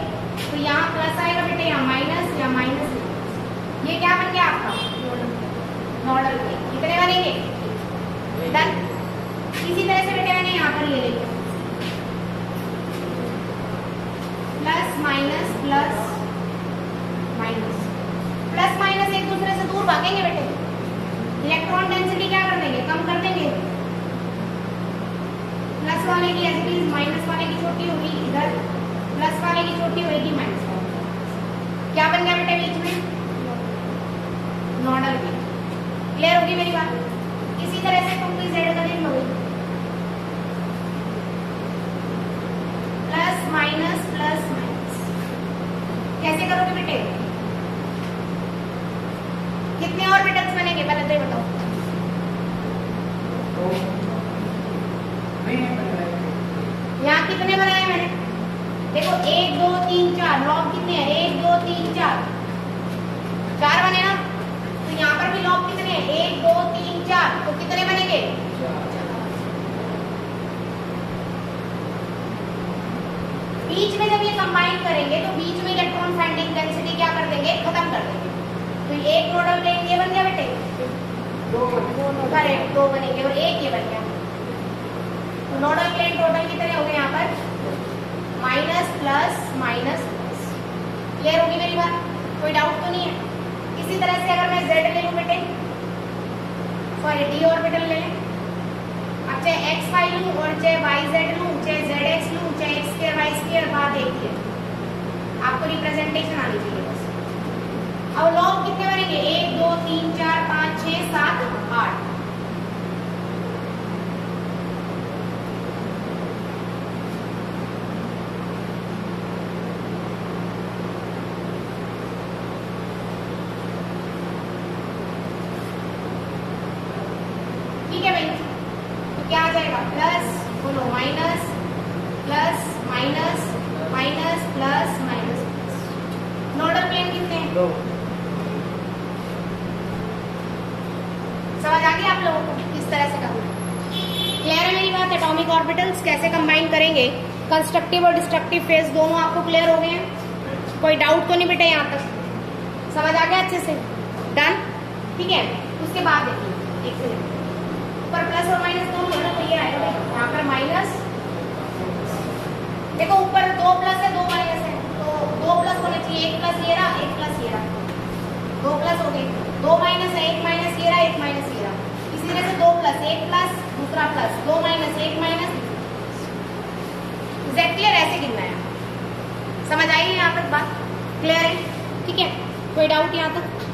तो यहाँ प्लस आएगा बेटे, यहाँ माइनस, या माइनस। ये क्या बन गया आपका? Nodal plane. कितने बनेंगे? डन। इसी तरह से बेटे मैंने यहाँ पर ये लिखा, minus plus minus, plus minus एक दूसरे से दूर भागेंगे बेटे, इलेक्ट्रॉन डेंसिटी क्या कर देंगे, कम कर देंगे। प्लस वाले की एज इट इज माइनस वाले की छोटी होगी, इधर प्लस वाले की छोटी होगी माइनस वाले, क्या बन गया बेटे बीच में, नोडल में। क्लियर होगी मेरी बात। इसी तरह से तुम भी जेड का देख लो, प्लस माइनस प्लस माइनस, कैसे करोगे बेटे, कितने और बेटल्स बनेंगे पहले तो ये बताओ। यहाँ कितने बनाए मैंने, देखो 1 2 3 4, लॉग कितने हैं, 1 2 3 4, 4 बने ना। तो यहाँ पर भी लॉग कितने हैं, 1 2 3 4, तो कितने बनेंगे, बीच में जब ये कंबाइन करेंगे तो बीच में इलेक्ट्रॉन फाइंडिंग डेंसिटी क्या कर देंगे, खत्म कर देंगे। तो एक नोडल प्लेन ये बन गया बेटे, करेक्ट, 2 बनेंगे और एक ये बन गया। तो नोडल प्लेन टोटल कितने हो गए यहाँ पर, minus plus minus plus. Clear होगी मेरी बात, कोई डाउट तो नहीं है। इसी तरह से अगर मैं Z ले लूं बेटे, सॉरी D ऑर्बिटल ले लें, अब चाहे XY लूं और चाहे YZ लूं, चाहे ZX लूं, चाहे x स्क्वायर y स्क्वायर, बात एक ही है, आपको रिप्रेजेंटेशन आनी चाहिए बस। अब लॉग कितने बनेंगे, 1 2 3 4 5 6 7 8, ठीक है भाई। तो क्या आ जाएगा, प्लस बोलो minus plus minus minus plus minus. Nodal plane कितने हैं, 2। समझ आ गया आप लोगों को किस तरह से करना है। क्लियर है मेरी बात। एटॉमिक ऑर्बिटल्स कैसे कंबाइन करेंगे, कंस्ट्रक्टिव और डिस्ट्रक्टिव फेज दोनों आपको क्लियर हो गए हैं, कोई डाउट तो नहीं बेटा, यहाँ तक समझ आ गया अच्छे से, डन, ठीक है। उसके बाद देखिए एक मिनट, ऊपर प्लस और माइनस दोनों है ना, तो ये आएगा यहाँ पर माइनस, देखो ऊपर 2 प्लस है 2 माइनस है, तो 2 प्लस होने चाहिए, 1 प्लस ये रहा 1 प्लस ये रहा, 2 प्लस हो गए, 2 माइनस है 1 माइनस ये रहा 1 माइनस ये रहा, इसी तरह से 2 प्लस 1 प्लस दूसरा plus, 2 minus 1 minus, Z clear, ऐसे गिनना है। समझ आई यहाँ तक बात, क्लियर है, ठीक है, कोई डाउट यहाँ तक।